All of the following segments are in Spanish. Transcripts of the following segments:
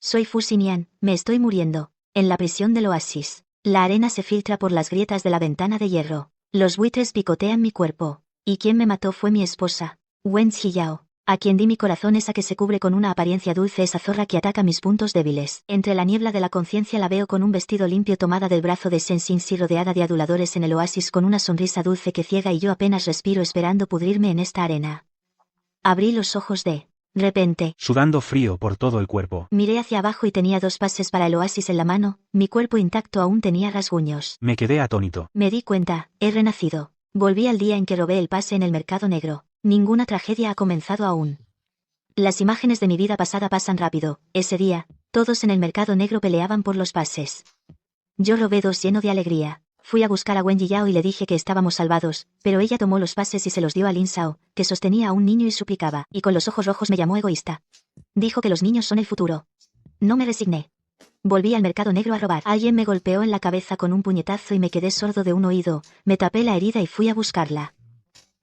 Soy Fu Xinyan, me estoy muriendo. En la prisión del oasis. La arena se filtra por las grietas de la ventana de hierro. Los buitres picotean mi cuerpo. Y quien me mató fue mi esposa, Wen Zhiyao. A quien di mi corazón, esa que se cubre con una apariencia dulce, esa zorra que ataca mis puntos débiles. Entre la niebla de la conciencia la veo con un vestido limpio, tomada del brazo de Shen Xingxi, rodeada de aduladores en el oasis, con una sonrisa dulce que ciega, y yo apenas respiro esperando pudrirme en esta arena. Abrí los ojos de repente, sudando frío por todo el cuerpo. Miré hacia abajo y tenía 2 pases para el oasis en la mano, mi cuerpo intacto aún tenía rasguños. Me quedé atónito. Me di cuenta, he renacido. Volví al día en que robé el pase en el mercado negro. Ninguna tragedia ha comenzado aún. Las imágenes de mi vida pasada pasan rápido. Ese día, todos en el mercado negro peleaban por los pases. Yo robé 2 lleno de alegría. Fui a buscar a Wen Zhiyao y le dije que estábamos salvados, pero ella tomó los pases y se los dio a Lin Shao, que sostenía a un niño y suplicaba, y con los ojos rojos me llamó egoísta. Dijo que los niños son el futuro. No me resigné. Volví al mercado negro a robar. Alguien me golpeó en la cabeza con un puñetazo y me quedé sordo de un oído. Me tapé la herida y fui a buscarla.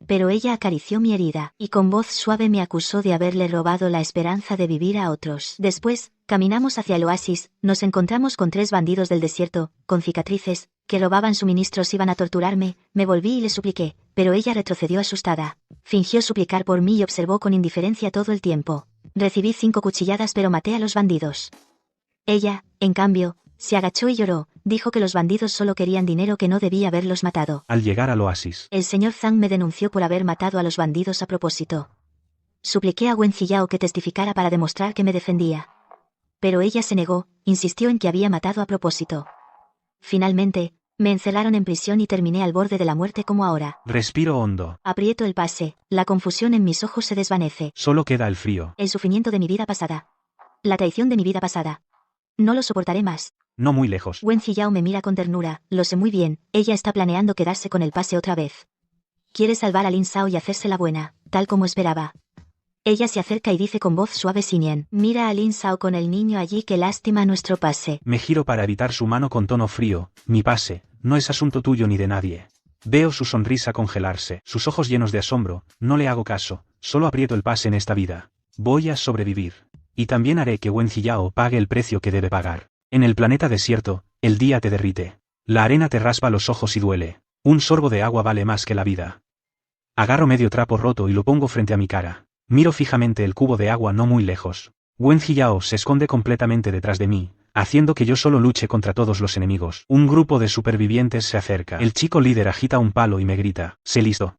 Pero ella acarició mi herida, y con voz suave me acusó de haberle robado la esperanza de vivir a otros. Después, caminamos hacia el oasis, nos encontramos con 3 bandidos del desierto, con cicatrices, que robaban suministros. Iban a torturarme. Me volví y le supliqué, pero ella retrocedió asustada. Fingió suplicar por mí y observó con indiferencia todo el tiempo. Recibí 5 cuchilladas, pero maté a los bandidos. Ella, en cambio, se agachó y lloró. Dijo que los bandidos solo querían dinero, que no debía haberlos matado. Al llegar al oasis, El señor Zhang me denunció por haber matado a los bandidos a propósito. Supliqué a Wen Zhiyao que testificara para demostrar que me defendía. Pero ella se negó, insistió en que había matado a propósito. Finalmente, me encerraron en prisión y terminé al borde de la muerte como ahora. respiro hondo. Aprieto el pase, la confusión en mis ojos se desvanece. Solo queda el frío. El sufrimiento de mi vida pasada. La traición de mi vida pasada. No lo soportaré más. No muy lejos. Wen Zhiyao me mira con ternura. Lo sé muy bien, ella está planeando quedarse con el pase otra vez. Quiere salvar a Lin Shao y hacerse la buena, tal como esperaba. Ella se acerca y dice con voz suave: Xinyan, mira a Lin Shao con el niño allí, que lástima nuestro pase. Me giro para evitar su mano con tono frío. Mi pase, no es asunto tuyo ni de nadie. Veo su sonrisa congelarse, sus ojos llenos de asombro. No le hago caso, solo aprieto el pase en esta vida. Voy a sobrevivir. Y también haré que Wen Zhiyao pague el precio que debe pagar. En el planeta desierto, el día te derrite. La arena te raspa los ojos y duele. Un sorbo de agua vale más que la vida. Agarro medio trapo roto y lo pongo frente a mi cara. Miro fijamente el cubo de agua no muy lejos. Wen Zhiyao se esconde completamente detrás de mí, haciendo que yo solo luche contra todos los enemigos. Un grupo de supervivientes se acerca. El chico líder agita un palo y me grita: sé listo.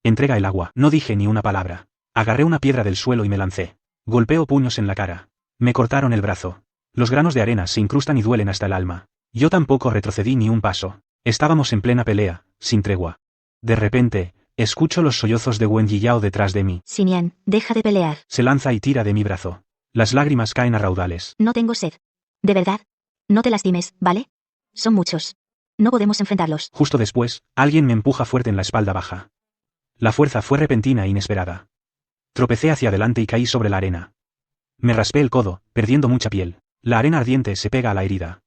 Entrega el agua. No dije ni una palabra. Agarré una piedra del suelo y me lancé. Golpeo puños en la cara. Me cortaron el brazo. Los granos de arena se incrustan y duelen hasta el alma. Yo tampoco retrocedí ni un paso. Estábamos en plena pelea, sin tregua. De repente, escucho los sollozos de Wen Zhiyao detrás de mí. Xinyan, deja de pelear. Se lanza y tira de mi brazo. Las lágrimas caen a raudales. No tengo sed. De verdad. No te lastimes, ¿vale? Son muchos. No podemos enfrentarlos. Justo después, alguien me empuja fuerte en la espalda baja. La fuerza fue repentina e inesperada. Tropecé hacia adelante y caí sobre la arena. Me raspé el codo, perdiendo mucha piel. La arena ardiente se pega a la herida.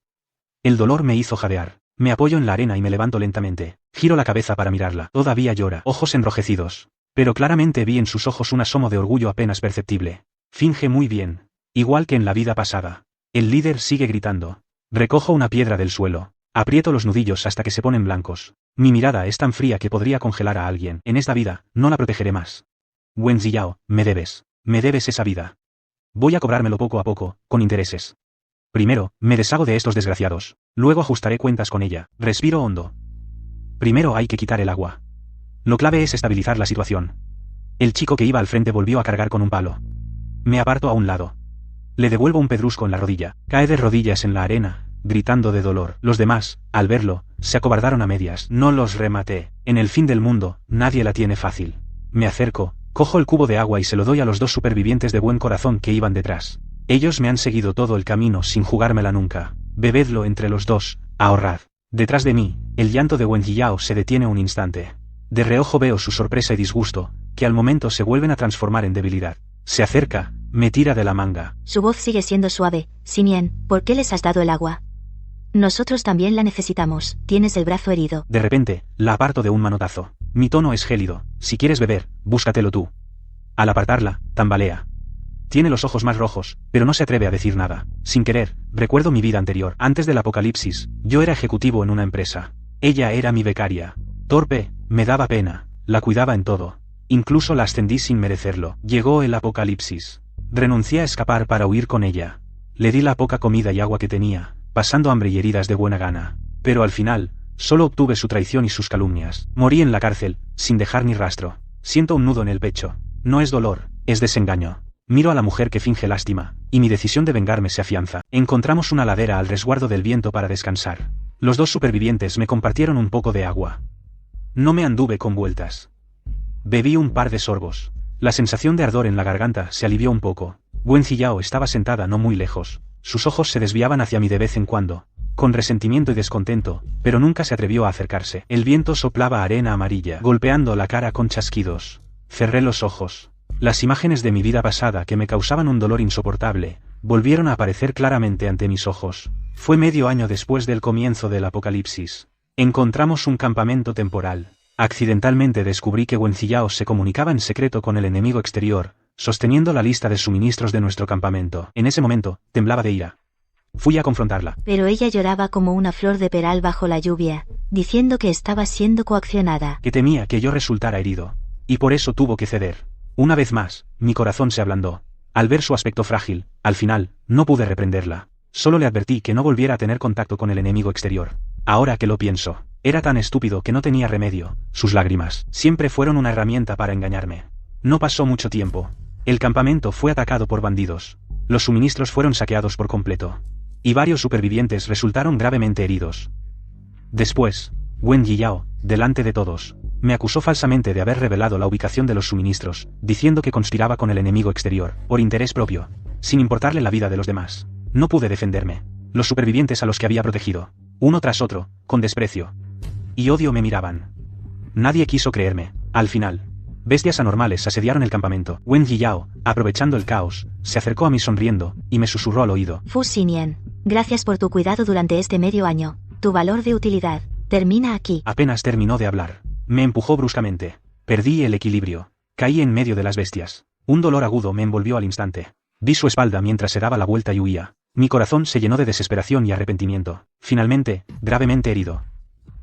El dolor me hizo jadear. Me apoyo en la arena y me levanto lentamente. Giro la cabeza para mirarla. Todavía llora, ojos enrojecidos. Pero claramente vi en sus ojos un asomo de orgullo apenas perceptible. Finge muy bien. Igual que en la vida pasada. El líder sigue gritando. Recojo una piedra del suelo. Aprieto los nudillos hasta que se ponen blancos. Mi mirada es tan fría que podría congelar a alguien. En esta vida, no la protegeré más. Wen Zhiyao, me debes. Me debes esa vida. Voy a cobrármelo poco a poco, con intereses. Primero, me deshago de estos desgraciados. Luego ajustaré cuentas con ella. Respiro hondo. Primero hay que quitar el agua. Lo clave es estabilizar la situación. El chico que iba al frente volvió a cargar con un palo. Me aparto a un lado. Le devuelvo un pedrusco en la rodilla. Cae de rodillas en la arena, gritando de dolor. Los demás, al verlo, se acobardaron a medias. No los rematé. En el fin del mundo, nadie la tiene fácil. Me acerco, cojo el cubo de agua y se lo doy a los 2 supervivientes de buen corazón que iban detrás. Ellos me han seguido todo el camino sin jugármela nunca. Bebedlo entre los 2, ahorrad. Detrás de mí, el llanto de Wen Zhiyao se detiene un instante. De reojo veo su sorpresa y disgusto, que al momento se vuelven a transformar en debilidad. Se acerca, me tira de la manga. Su voz sigue siendo suave. Xinyan, ¿por qué les has dado el agua? Nosotros también la necesitamos. Tienes el brazo herido. De repente, la aparto de un manotazo. Mi tono es gélido. Si quieres beber, búscatelo tú. Al apartarla, tambalea. Tiene los ojos más rojos, pero no se atreve a decir nada. Sin querer, recuerdo mi vida anterior. Antes del apocalipsis, yo era ejecutivo en una empresa. Ella era mi becaria. Torpe, me daba pena, la cuidaba en todo. Incluso la ascendí sin merecerlo. Llegó el apocalipsis. Renuncié a escapar para huir con ella. Le di la poca comida y agua que tenía, pasando hambre y heridas de buena gana. Pero al final, solo obtuve su traición y sus calumnias. Morí en la cárcel, sin dejar ni rastro. Siento un nudo en el pecho. No es dolor, es desengaño. Miro a la mujer que finge lástima, y mi decisión de vengarme se afianza. Encontramos una ladera al resguardo del viento para descansar. Los dos supervivientes me compartieron un poco de agua. No me anduve con vueltas. Bebí un par de sorbos. La sensación de ardor en la garganta se alivió un poco. Wen Ziyao estaba sentada no muy lejos. Sus ojos se desviaban hacia mí de vez en cuando, con resentimiento y descontento, pero nunca se atrevió a acercarse. El viento soplaba arena amarilla, golpeando la cara con chasquidos. Cerré los ojos. Las imágenes de mi vida pasada que me causaban un dolor insoportable, volvieron a aparecer claramente ante mis ojos. Fue medio año después del comienzo del apocalipsis. Encontramos un campamento temporal. Accidentalmente descubrí que Wen Ziyao se comunicaba en secreto con el enemigo exterior, sosteniendo la lista de suministros de nuestro campamento. En ese momento, temblaba de ira. Fui a confrontarla. Pero ella lloraba como una flor de peral bajo la lluvia, diciendo que estaba siendo coaccionada. Que temía que yo resultara herido. Y por eso tuvo que ceder. Una vez más, mi corazón se ablandó. Al ver su aspecto frágil, al final, no pude reprenderla. Solo le advertí que no volviera a tener contacto con el enemigo exterior. Ahora que lo pienso, era tan estúpido que no tenía remedio. Sus lágrimas siempre fueron una herramienta para engañarme. No pasó mucho tiempo. El campamento fue atacado por bandidos. Los suministros fueron saqueados por completo. Y varios supervivientes resultaron gravemente heridos. Después, Wen Ziyao, delante de todos, me acusó falsamente de haber revelado la ubicación de los suministros, diciendo que conspiraba con el enemigo exterior, por interés propio, sin importarle la vida de los demás. No pude defenderme. Los supervivientes a los que había protegido, uno tras otro, con desprecio y odio me miraban. Nadie quiso creerme. Al final, bestias anormales asediaron el campamento. Wen Ziyao, aprovechando el caos, se acercó a mí sonriendo, y me susurró al oído. Fu Xinyan, gracias por tu cuidado durante este medio año. Tu valor de utilidad termina aquí. Apenas terminó de hablar, me empujó bruscamente. Perdí el equilibrio. Caí en medio de las bestias. Un dolor agudo me envolvió al instante. Vi su espalda mientras se daba la vuelta y huía. Mi corazón se llenó de desesperación y arrepentimiento. Finalmente, gravemente herido.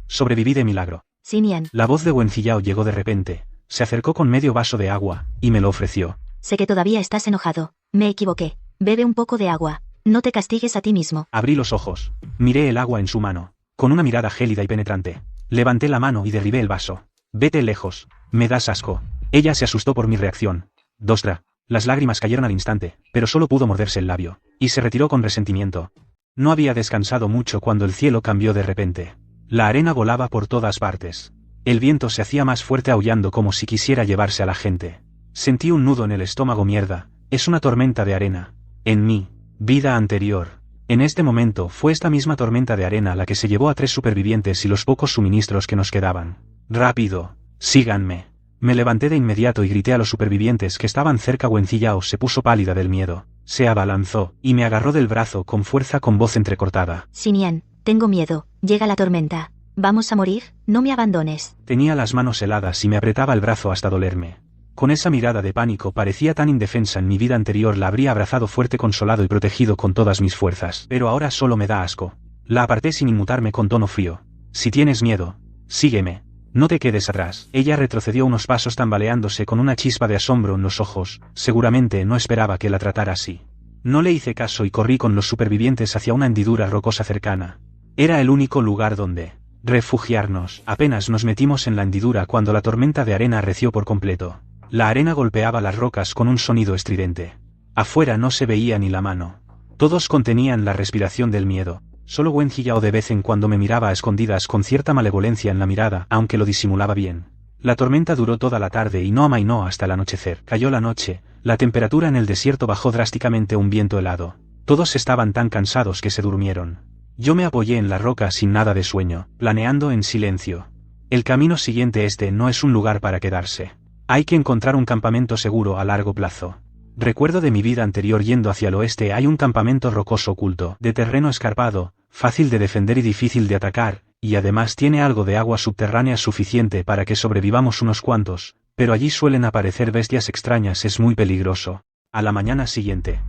Sobreviví de milagro. Xinyan. La voz de Wen Ziyao llegó de repente. Se acercó con medio vaso de agua, y me lo ofreció. Sé que todavía estás enojado. Me equivoqué. Bebe un poco de agua. No te castigues a ti mismo. Abrí los ojos. Miré el agua en su mano, con una mirada gélida y penetrante. Levanté la mano y derribé el vaso. Vete lejos. Me das asco. Ella se asustó por mi reacción. Dostra. Las lágrimas cayeron al instante, pero solo pudo morderse el labio, y se retiró con resentimiento. No había descansado mucho cuando el cielo cambió de repente. La arena volaba por todas partes. El viento se hacía más fuerte aullando como si quisiera llevarse a la gente. Sentí un nudo en el estómago. Mierda, es una tormenta de arena. En mi vida anterior. En este momento fue esta misma tormenta de arena la que se llevó a 3 supervivientes y los pocos suministros que nos quedaban. Rápido, síganme. Me levanté de inmediato y grité a los supervivientes que estaban cerca. Wen Ziyao se puso pálida del miedo. Se abalanzó, y me agarró del brazo con fuerza con voz entrecortada. Xinyan, tengo miedo, llega la tormenta. ¿Vamos a morir? No me abandones. Tenía las manos heladas y me apretaba el brazo hasta dolerme. Con esa mirada de pánico parecía tan indefensa. En mi vida anterior la habría abrazado fuerte, consolado y protegido con todas mis fuerzas. Pero ahora solo me da asco. La aparté sin inmutarme con tono frío. Si tienes miedo, sígueme. No te quedes atrás. Ella retrocedió unos pasos tambaleándose con una chispa de asombro en los ojos. Seguramente no esperaba que la tratara así. No le hice caso y corrí con los supervivientes hacia una hendidura rocosa cercana. Era el único lugar donde refugiarnos. Apenas nos metimos en la hendidura cuando la tormenta de arena arreció por completo. La arena golpeaba las rocas con un sonido estridente. Afuera no se veía ni la mano. Todos contenían la respiración del miedo. Solo Wen Ziyao de vez en cuando me miraba a escondidas con cierta malevolencia en la mirada, aunque lo disimulaba bien. La tormenta duró toda la tarde y no amainó hasta el anochecer. Cayó la noche, la temperatura en el desierto bajó drásticamente, un viento helado. Todos estaban tan cansados que se durmieron. Yo me apoyé en la roca sin nada de sueño, planeando en silencio. El camino siguiente no es un lugar para quedarse. Hay que encontrar un campamento seguro a largo plazo. Recuerdo de mi vida anterior yendo hacia el oeste. Hay un campamento rocoso oculto, de terreno escarpado, fácil de defender y difícil de atacar, y además tiene algo de agua subterránea suficiente para que sobrevivamos unos cuantos, pero allí suelen aparecer bestias extrañas. Es muy peligroso. A la mañana siguiente.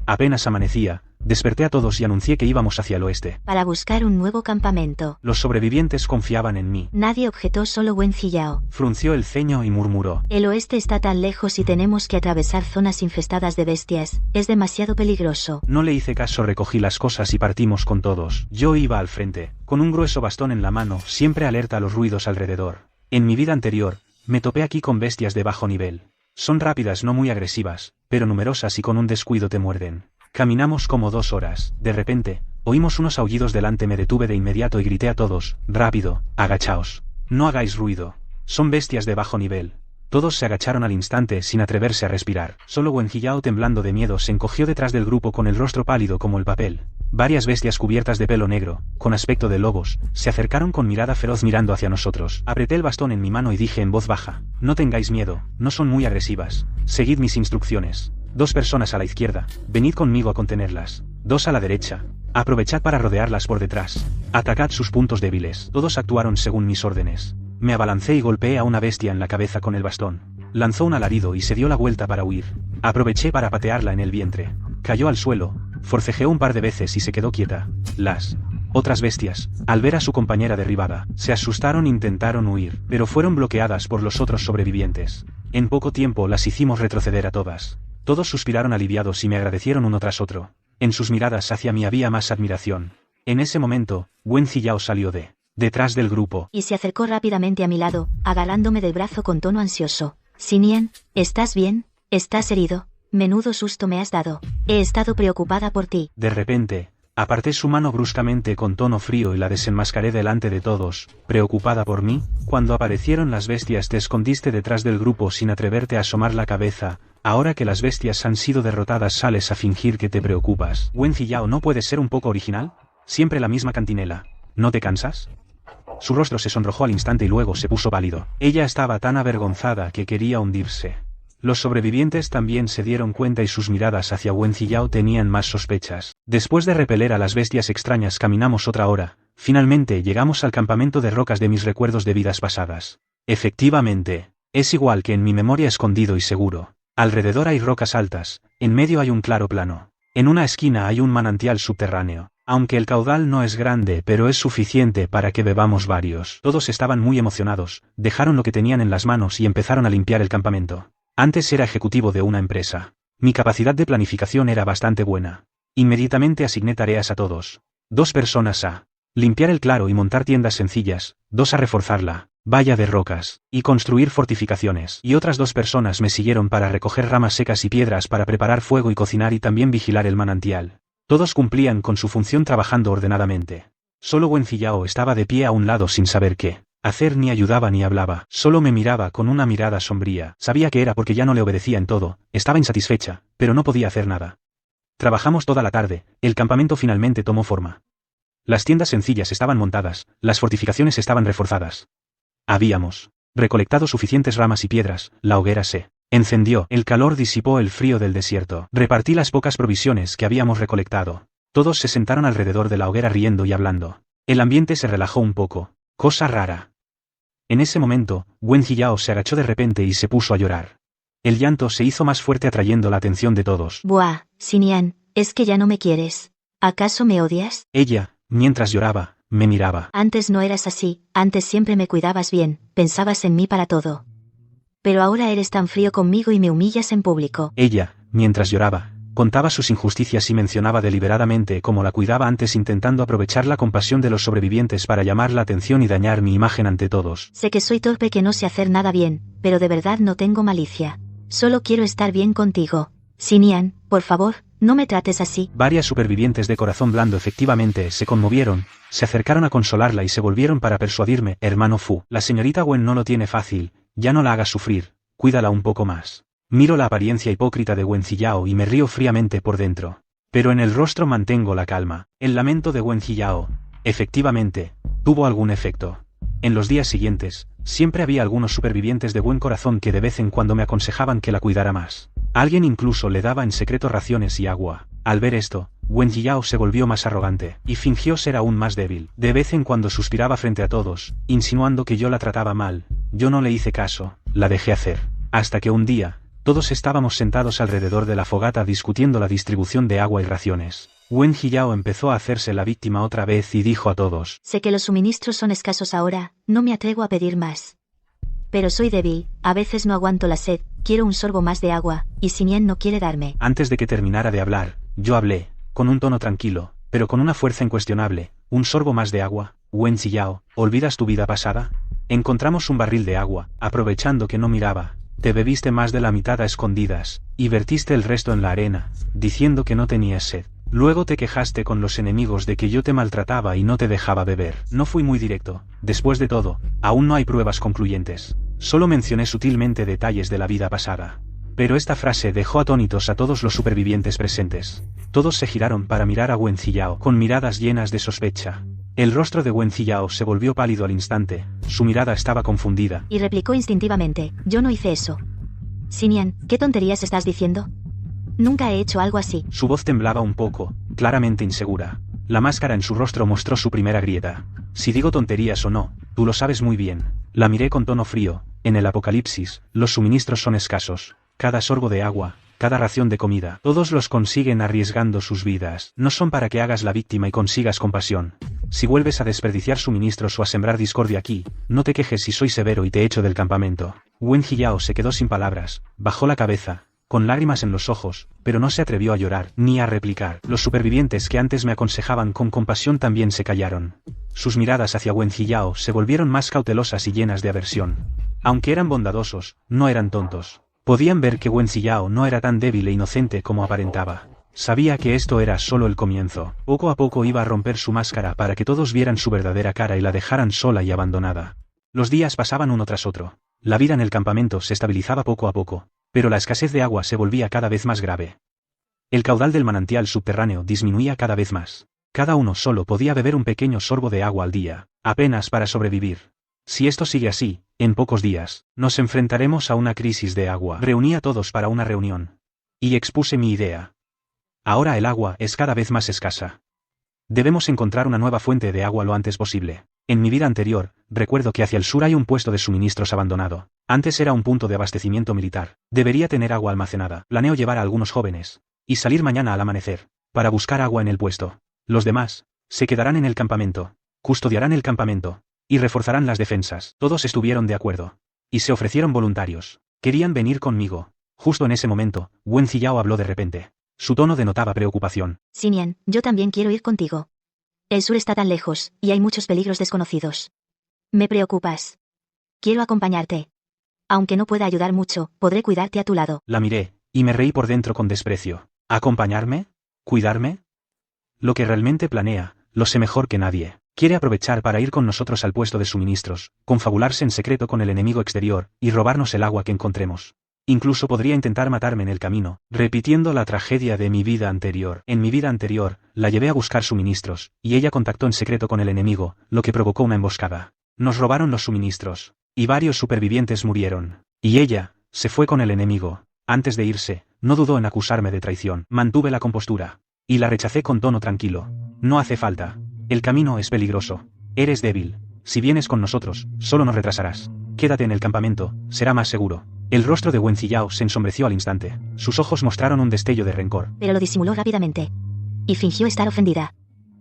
Apenas amanecía, desperté a todos y anuncié que íbamos hacia el oeste. Para buscar un nuevo campamento. Los sobrevivientes confiaban en mí. Nadie objetó, solo Wen Ziyao. Frunció el ceño y murmuró. El oeste está tan lejos y tenemos que atravesar zonas infestadas de bestias, es demasiado peligroso. No le hice caso, recogí las cosas y partimos con todos. Yo iba al frente, con un grueso bastón en la mano, siempre alerta a los ruidos alrededor. En mi vida anterior, me topé aquí con bestias de bajo nivel. Son rápidas, no muy agresivas, pero numerosas y con un descuido te muerden. Caminamos como 2 horas. De repente, oímos unos aullidos delante, me detuve de inmediato y grité a todos, rápido, agachaos. No hagáis ruido. Son bestias de bajo nivel. Todos se agacharon al instante sin atreverse a respirar. Solo Wen Ziyao, temblando de miedo, se encogió detrás del grupo con el rostro pálido como el papel. Varias bestias cubiertas de pelo negro, con aspecto de lobos, se acercaron con mirada feroz mirando hacia nosotros. Apreté el bastón en mi mano y dije en voz baja, no tengáis miedo, no son muy agresivas. Seguid mis instrucciones. 2 personas a la izquierda, venid conmigo a contenerlas. 2 a la derecha. Aprovechad para rodearlas por detrás. Atacad sus puntos débiles. Todos actuaron según mis órdenes. Me abalancé y golpeé a una bestia en la cabeza con el bastón. Lanzó un alarido y se dio la vuelta para huir. Aproveché para patearla en el vientre. Cayó al suelo, forcejeó un par de veces y se quedó quieta. Las otras bestias, al ver a su compañera derribada, se asustaron e intentaron huir, pero fueron bloqueadas por los otros sobrevivientes. En poco tiempo las hicimos retroceder a todas. Todos suspiraron aliviados y me agradecieron uno tras otro. En sus miradas hacia mí había más admiración. En ese momento, Wen Ziyao salió detrás del grupo. Y se acercó rápidamente a mi lado, agarrándome del brazo con tono ansioso. Xinian, ¿estás bien? ¿Estás herido? Menudo susto me has dado. He estado preocupada por ti. De repente, aparté su mano bruscamente con tono frío y la desenmascaré delante de todos. ¿Preocupada por mí? Cuando aparecieron las bestias te escondiste detrás del grupo sin atreverte a asomar la cabeza. Ahora que las bestias han sido derrotadas sales a fingir que te preocupas. Wen Ziyao, ¿no puedes ser un poco original? Siempre la misma cantinela. ¿No te cansas? Su rostro se sonrojó al instante y luego se puso pálido. Ella estaba tan avergonzada que quería hundirse. Los sobrevivientes también se dieron cuenta y sus miradas hacia Wen Ziyao tenían más sospechas. Después de repeler a las bestias extrañas caminamos otra hora. Finalmente llegamos al campamento de rocas de mis recuerdos de vidas pasadas. Efectivamente, es igual que en mi memoria, escondido y seguro. Alrededor hay rocas altas, en medio hay un claro plano. En una esquina hay un manantial subterráneo. Aunque el caudal no es grande, pero es suficiente para que bebamos varios. Todos estaban muy emocionados, dejaron lo que tenían en las manos y empezaron a limpiar el campamento. Antes era ejecutivo de una empresa. Mi capacidad de planificación era bastante buena. Inmediatamente asigné tareas a todos. 2 personas a limpiar el claro y montar tiendas sencillas, 2 a reforzar la valla de rocas y construir fortificaciones, y otras 2 personas me siguieron para recoger ramas secas y piedras para preparar fuego y cocinar y también vigilar el manantial. Todos cumplían con su función trabajando ordenadamente. Solo Wen Ziyao estaba de pie a un lado sin saber qué hacer, ni ayudaba ni hablaba, solo me miraba con una mirada sombría. Sabía que era porque ya no le obedecía en todo, estaba insatisfecha, pero no podía hacer nada. Trabajamos toda la tarde, el campamento finalmente tomó forma. Las tiendas sencillas estaban montadas, las fortificaciones estaban reforzadas. Habíamos recolectado suficientes ramas y piedras, la hoguera se encendió, el calor disipó el frío del desierto. Repartí las pocas provisiones que habíamos recolectado. Todos se sentaron alrededor de la hoguera riendo y hablando. El ambiente se relajó un poco. Cosa rara. En ese momento, Wen Ziyao se agachó de repente y se puso a llorar. El llanto se hizo más fuerte atrayendo la atención de todos. Buah, Xinian, es que ya no me quieres. ¿Acaso me odias? Ella, mientras lloraba, me miraba. Antes no eras así, antes siempre me cuidabas bien, pensabas en mí para todo. Pero ahora eres tan frío conmigo y me humillas en público. Ella, mientras lloraba, contaba sus injusticias y mencionaba deliberadamente cómo la cuidaba antes, intentando aprovechar la compasión de los sobrevivientes para llamar la atención y dañar mi imagen ante todos. Sé que soy torpe, que no sé hacer nada bien, pero de verdad no tengo malicia. Solo quiero estar bien contigo. Xinian, por favor, no me trates así. Varias supervivientes de corazón blando efectivamente se conmovieron, se acercaron a consolarla y se volvieron para persuadirme. Hermano Fu, la señorita Wen no lo tiene fácil, ya no la hagas sufrir, cuídala un poco más. Miro la apariencia hipócrita de Wen Ziyao y me río fríamente por dentro. Pero en el rostro mantengo la calma. El lamento de Wen Ziyao, efectivamente, tuvo algún efecto. En los días siguientes, siempre había algunos supervivientes de buen corazón que de vez en cuando me aconsejaban que la cuidara más. Alguien incluso le daba en secreto raciones y agua. Al ver esto, Wen Ziyao se volvió más arrogante, y fingió ser aún más débil. De vez en cuando suspiraba frente a todos, insinuando que yo la trataba mal. Yo no le hice caso, la dejé hacer. Hasta que un día, Todos estábamos sentados alrededor de la fogata discutiendo la distribución de agua y raciones. Wen Jiyao empezó a hacerse la víctima otra vez y dijo a todos: Sé que los suministros son escasos ahora, no me atrevo a pedir más. Pero soy débil, a veces no aguanto la sed, quiero un sorbo más de agua, y Xinyan no quiere darme. Antes de que terminara de hablar, yo hablé, con un tono tranquilo, pero con una fuerza incuestionable: un sorbo más de agua. Wen Jiyao, ¿olvidas tu vida pasada? Encontramos un barril de agua, aprovechando que no miraba. Te bebiste más de la mitad a escondidas, y vertiste el resto en la arena, diciendo que no tenías sed. Luego te quejaste con los enemigos de que yo te maltrataba y no te dejaba beber. No fui muy directo. Después de todo, aún no hay pruebas concluyentes. Solo mencioné sutilmente detalles de la vida pasada. Pero esta frase dejó atónitos a todos los supervivientes presentes. Todos se giraron para mirar a Wen Jiyao con miradas llenas de sospecha. El rostro de Wen Jiyao se volvió pálido al instante, su mirada estaba confundida. Y replicó instintivamente: yo no hice eso. Xinyan, ¿qué tonterías estás diciendo? Nunca he hecho algo así. Su voz temblaba un poco, claramente insegura. La máscara en su rostro mostró su primera grieta. Si digo tonterías o no, tú lo sabes muy bien. La miré con tono frío. En el apocalipsis, los suministros son escasos. Cada sorbo de agua, cada ración de comida, todos los consiguen arriesgando sus vidas. No son para que hagas la víctima y consigas compasión. Si vuelves a desperdiciar suministros o a sembrar discordia aquí, no te quejes si soy severo y te echo del campamento. Wen Jiyao se quedó sin palabras, bajó la cabeza, con lágrimas en los ojos, pero no se atrevió a llorar, ni a replicar. Los supervivientes que antes me aconsejaban con compasión también se callaron. Sus miradas hacia Wen Jiyao se volvieron más cautelosas y llenas de aversión. Aunque eran bondadosos, no eran tontos. Podían ver que Wen Jiyao no era tan débil e inocente como aparentaba. Sabía que esto era solo el comienzo. Poco a poco iba a romper su máscara para que todos vieran su verdadera cara y la dejaran sola y abandonada. Los días pasaban uno tras otro. La vida en el campamento se estabilizaba poco a poco, pero la escasez de agua se volvía cada vez más grave. El caudal del manantial subterráneo disminuía cada vez más. Cada uno solo podía beber un pequeño sorbo de agua al día, apenas para sobrevivir. Si esto sigue así, en pocos días, nos enfrentaremos a una crisis de agua. Reuní a todos para una reunión. Y expuse mi idea. Ahora el agua es cada vez más escasa. Debemos encontrar una nueva fuente de agua lo antes posible. En mi vida anterior, recuerdo que hacia el sur hay un puesto de suministros abandonado. Antes era un punto de abastecimiento militar. Debería tener agua almacenada. Planeo llevar a algunos jóvenes y salir mañana al amanecer para buscar agua en el puesto. Los demás se quedarán en el campamento, custodiarán el campamento y reforzarán las defensas. Todos estuvieron de acuerdo y se ofrecieron voluntarios. Querían venir conmigo. Justo en ese momento, Wen Jiyao habló de repente. Su tono denotaba preocupación. Xinyan, yo también quiero ir contigo. El sur está tan lejos, y hay muchos peligros desconocidos. Me preocupas. Quiero acompañarte. Aunque no pueda ayudar mucho, podré cuidarte a tu lado. La miré, y me reí por dentro con desprecio. ¿Acompañarme? ¿Cuidarme? Lo que realmente planea, lo sé mejor que nadie. Quiere aprovechar para ir con nosotros al puesto de suministros, confabularse en secreto con el enemigo exterior, y robarnos el agua que encontremos. Incluso podría intentar matarme en el camino, repitiendo la tragedia de mi vida anterior. En mi vida anterior, la llevé a buscar suministros, y ella contactó en secreto con el enemigo, lo que provocó una emboscada. Nos robaron los suministros, y varios supervivientes murieron. Y ella se fue con el enemigo. Antes de irse, no dudó en acusarme de traición. Mantuve la compostura, y la rechacé con tono tranquilo. No hace falta. El camino es peligroso. Eres débil. Si vienes con nosotros, solo nos retrasarás. Quédate en el campamento, será más seguro. El rostro de Wen Jiyao se ensombreció al instante. Sus ojos mostraron un destello de rencor. Pero lo disimuló rápidamente. Y fingió estar ofendida.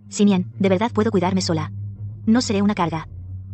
Xinyan, de verdad puedo cuidarme sola. No seré una carga.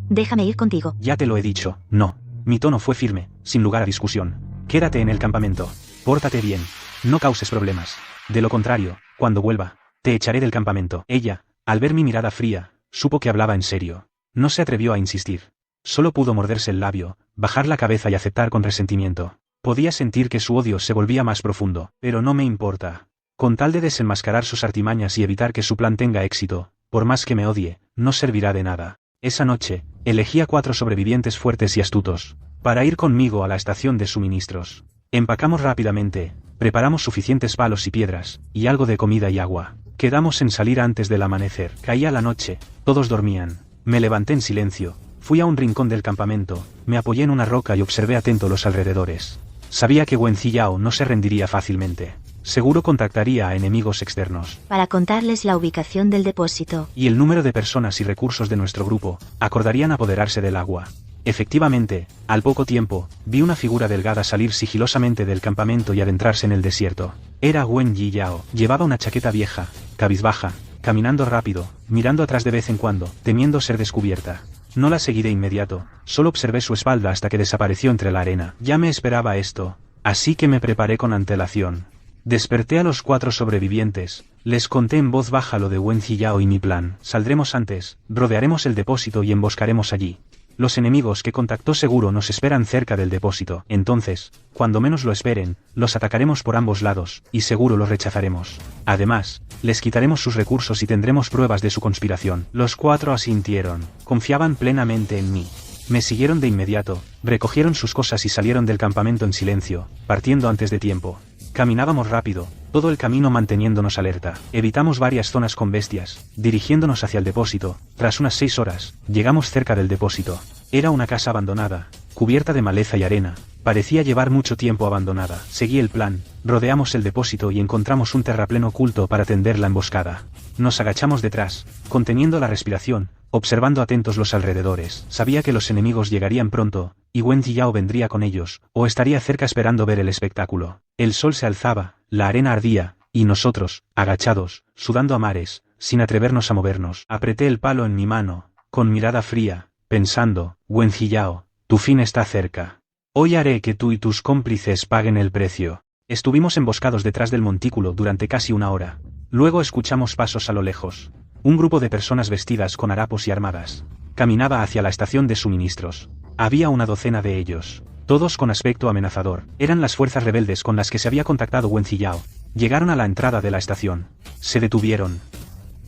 Déjame ir contigo. Ya te lo he dicho, no. Mi tono fue firme, sin lugar a discusión. Quédate en el campamento. Pórtate bien. No causes problemas. De lo contrario, cuando vuelva, te echaré del campamento. Ella, al ver mi mirada fría, supo que hablaba en serio. No se atrevió a insistir. Solo pudo morderse el labio, bajar la cabeza y aceptar con resentimiento. Podía sentir que su odio se volvía más profundo, pero no me importa. Con tal de desenmascarar sus artimañas y evitar que su plan tenga éxito, por más que me odie, no servirá de nada. Esa noche, elegí a 4 sobrevivientes fuertes y astutos, para ir conmigo a la estación de suministros. Empacamos rápidamente, preparamos suficientes palos y piedras, y algo de comida y agua. Quedamos en salir antes del amanecer. Caía la noche, todos dormían. Me levanté en silencio. Fui a un rincón del campamento, me apoyé en una roca y observé atento los alrededores. Sabía que Wen Jiyao no se rendiría fácilmente. Seguro contactaría a enemigos externos. Para contarles la ubicación del depósito. Y el número de personas y recursos de nuestro grupo, acordarían apoderarse del agua. Efectivamente, al poco tiempo, vi una figura delgada salir sigilosamente del campamento y adentrarse en el desierto. Era Wen Yiyao. Llevaba una chaqueta vieja, cabizbaja, caminando rápido, mirando atrás de vez en cuando, temiendo ser descubierta. No la seguí de inmediato, solo observé su espalda hasta que desapareció entre la arena. Ya me esperaba esto, así que me preparé con antelación. Desperté a los 4 sobrevivientes, les conté en voz baja lo de Wen Yiyao y mi plan. Saldremos antes, rodearemos el depósito y emboscaremos allí. Los enemigos que contactó seguro nos esperan cerca del depósito. Entonces, cuando menos lo esperen, los atacaremos por ambos lados, y seguro los rechazaremos. Además, les quitaremos sus recursos y tendremos pruebas de su conspiración. Los 4 asintieron, confiaban plenamente en mí. Me siguieron de inmediato, recogieron sus cosas y salieron del campamento en silencio, partiendo antes de tiempo. Caminábamos rápido, todo el camino manteniéndonos alerta. Evitamos varias zonas con bestias, dirigiéndonos hacia el depósito. Tras unas 6 horas, llegamos cerca del depósito. Era una casa abandonada, cubierta de maleza y arena. Parecía llevar mucho tiempo abandonada. Seguí el plan, rodeamos el depósito y encontramos un terraplén oculto para tender la emboscada. Nos agachamos detrás, conteniendo la respiración, observando atentos los alrededores. Sabía que los enemigos llegarían pronto, y Wen Yiyao vendría con ellos, o estaría cerca esperando ver el espectáculo. El sol se alzaba, la arena ardía, y nosotros, agachados, sudando a mares, sin atrevernos a movernos. Apreté el palo en mi mano, con mirada fría, pensando, Wen Yiyao, tu fin está cerca. Hoy haré que tú y tus cómplices paguen el precio. Estuvimos emboscados detrás del montículo durante casi 1 hora. Luego escuchamos pasos a lo lejos. Un grupo de personas vestidas con harapos y armadas caminaba hacia la estación de suministros. Había una docena de ellos, todos con aspecto amenazador. Eran las fuerzas rebeldes con las que se había contactado Wen Yiyao. Llegaron a la entrada de la estación. Se detuvieron.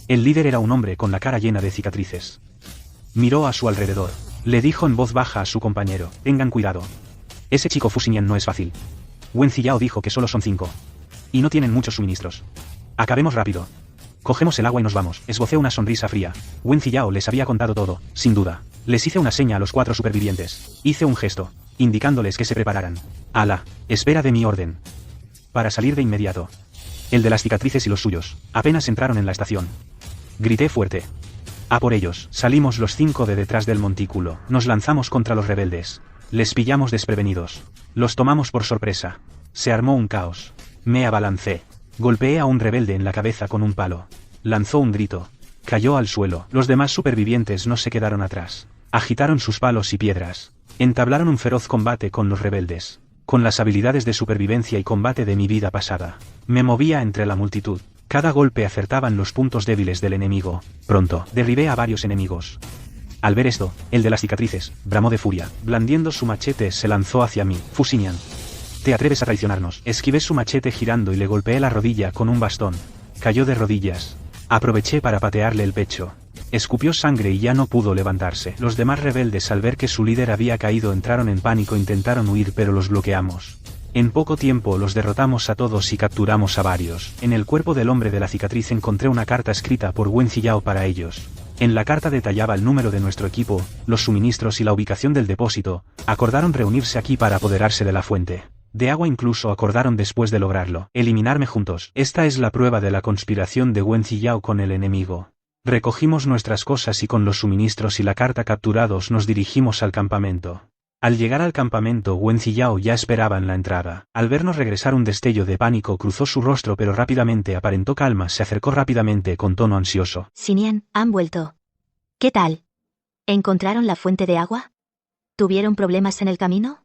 El líder era un hombre con la cara llena de cicatrices. Miró a su alrededor. Le dijo en voz baja a su compañero, tengan cuidado. Ese chico Fusinian no es fácil. Wen Yiyao dijo que solo son 5. Y no tienen muchos suministros. Acabemos rápido. Cogemos el agua y nos vamos. Esbocé una sonrisa fría. Wen Yiyao les había contado todo, sin duda. Les hice una seña a los 4 supervivientes. Hice un gesto, indicándoles que se prepararan. A la espera de mi orden. Para salir de inmediato. El de las cicatrices y los suyos. Apenas entraron en la estación. Grité fuerte. A por ellos. Salimos los 5 de detrás del montículo. Nos lanzamos contra los rebeldes. Les pillamos desprevenidos. Los tomamos por sorpresa. Se armó un caos. Me abalancé. Golpeé a un rebelde en la cabeza con un palo. Lanzó un grito. Cayó al suelo. Los demás supervivientes no se quedaron atrás. Agitaron sus palos y piedras. Entablaron un feroz combate con los rebeldes. Con las habilidades de supervivencia y combate de mi vida pasada. Me movía entre la multitud. Cada golpe acertaba en los puntos débiles del enemigo. Pronto, derribé a varios enemigos. Al ver esto, el de las cicatrices, bramó de furia. Blandiendo su machete se lanzó hacia mí. Fusinian. ¿Te atreves a traicionarnos? Esquivé su machete girando y le golpeé la rodilla con un bastón. Cayó de rodillas. Aproveché para patearle el pecho. Escupió sangre y ya no pudo levantarse. Los demás rebeldes al ver que su líder había caído entraron en pánico e intentaron huir pero los bloqueamos. En poco tiempo los derrotamos a todos y capturamos a varios. En el cuerpo del hombre de la cicatriz encontré una carta escrita por Wen Yiyao para ellos. En la carta detallaba el número de nuestro equipo, los suministros y la ubicación del depósito. Acordaron reunirse aquí para apoderarse de la fuente. De agua incluso acordaron después de lograrlo, eliminarme juntos. Esta es la prueba de la conspiración de Wen Yiyao con el enemigo. Recogimos nuestras cosas y con los suministros y la carta capturados nos dirigimos al campamento. Al llegar al campamento Wen Yiyao ya esperaba en la entrada. Al vernos regresar un destello de pánico cruzó su rostro pero rápidamente aparentó calma, se acercó rápidamente con tono ansioso. Xinian, han vuelto. ¿Qué tal? ¿Encontraron la fuente de agua? ¿Tuvieron problemas en el camino?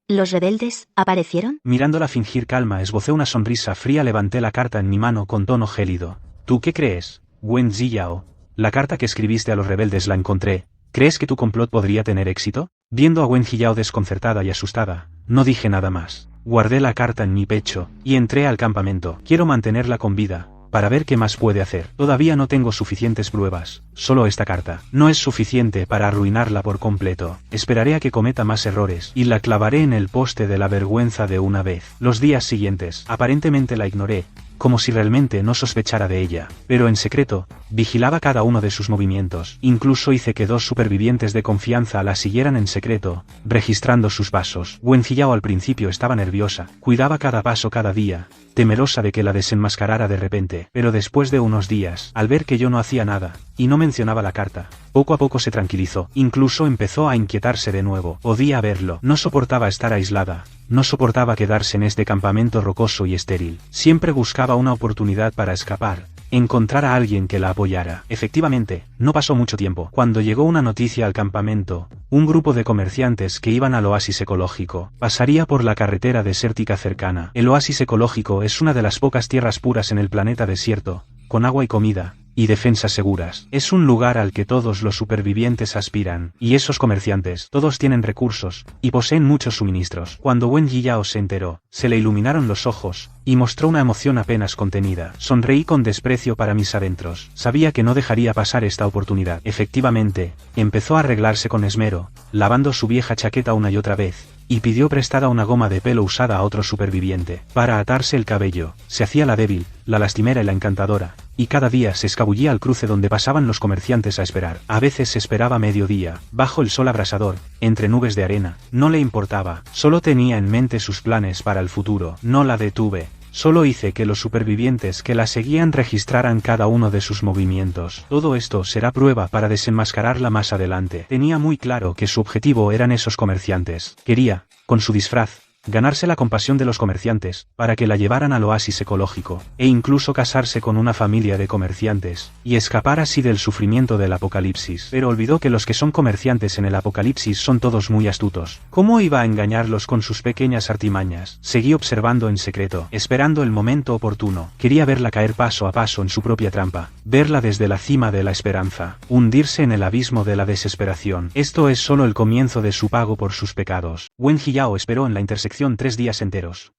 ¿Los rebeldes aparecieron? Mirándola fingir calma esbocé una sonrisa fría, levanté la carta en mi mano con tono gélido. ¿Tú qué crees, Wen Yiyao? La carta que escribiste a los rebeldes la encontré. ¿Crees que tu complot podría tener éxito? Viendo a Wen Yiyao desconcertada y asustada, no dije nada más. Guardé la carta en mi pecho, y entré al campamento. Quiero mantenerla con vida, para ver qué más puede hacer. Todavía no tengo suficientes pruebas, solo esta carta. No es suficiente para arruinarla por completo. Esperaré a que cometa más errores, y la clavaré en el poste de la vergüenza de una vez. Los días siguientes, aparentemente la ignoré, como si realmente no sospechara de ella. Pero en secreto, Vigilaba cada uno de sus movimientos. Incluso hice que 2 supervivientes de confianza la siguieran en secreto, registrando sus pasos. Wen Jiyao al principio estaba nerviosa, cuidaba cada paso cada día, temerosa de que la desenmascarara de repente. Pero después de unos días, al ver que yo no hacía nada, y no mencionaba la carta, poco a poco se tranquilizó. Incluso empezó a inquietarse de nuevo. Podía verlo. No soportaba estar aislada. No soportaba quedarse en este campamento rocoso y estéril. Siempre buscaba una oportunidad para escapar, encontrar a alguien que la apoyara. Efectivamente, no pasó mucho tiempo. Cuando llegó una noticia al campamento, un grupo de comerciantes que iban al oasis ecológico pasaría por la carretera desértica cercana. El oasis ecológico es una de las pocas tierras puras en el planeta desierto, con agua y comida, y defensas seguras. Es un lugar al que todos los supervivientes aspiran, y esos comerciantes, todos tienen recursos, y poseen muchos suministros. Cuando Wen Jiyao se enteró, se le iluminaron los ojos, y mostró una emoción apenas contenida. Sonreí con desprecio para mis adentros. Sabía que no dejaría pasar esta oportunidad. Efectivamente, empezó a arreglarse con esmero, lavando su vieja chaqueta una y otra vez, y pidió prestada una goma de pelo usada a otro superviviente, para atarse el cabello. Se hacía la débil, la lastimera y la encantadora, y cada día se escabullía al cruce donde pasaban los comerciantes a esperar. A veces se esperaba a mediodía, bajo el sol abrasador, entre nubes de arena. No le importaba, solo tenía en mente sus planes para el futuro. No la detuve. Solo hice que los supervivientes que la seguían registraran cada uno de sus movimientos. Todo esto será prueba para desenmascararla más adelante. Tenía muy claro que su objetivo eran esos comerciantes. Quería, con su disfraz, ganarse la compasión de los comerciantes, para que la llevaran al oasis ecológico, e incluso casarse con una familia de comerciantes, y escapar así del sufrimiento del apocalipsis. Pero olvidó que los que son comerciantes en el apocalipsis son todos muy astutos. ¿Cómo iba a engañarlos con sus pequeñas artimañas? Seguí observando en secreto, esperando el momento oportuno. Quería verla caer paso a paso en su propia trampa, verla desde la cima de la esperanza, hundirse en el abismo de la desesperación. Esto es solo el comienzo de su pago por sus pecados. Wen Jiyao esperó en la intersección 3 días enteros.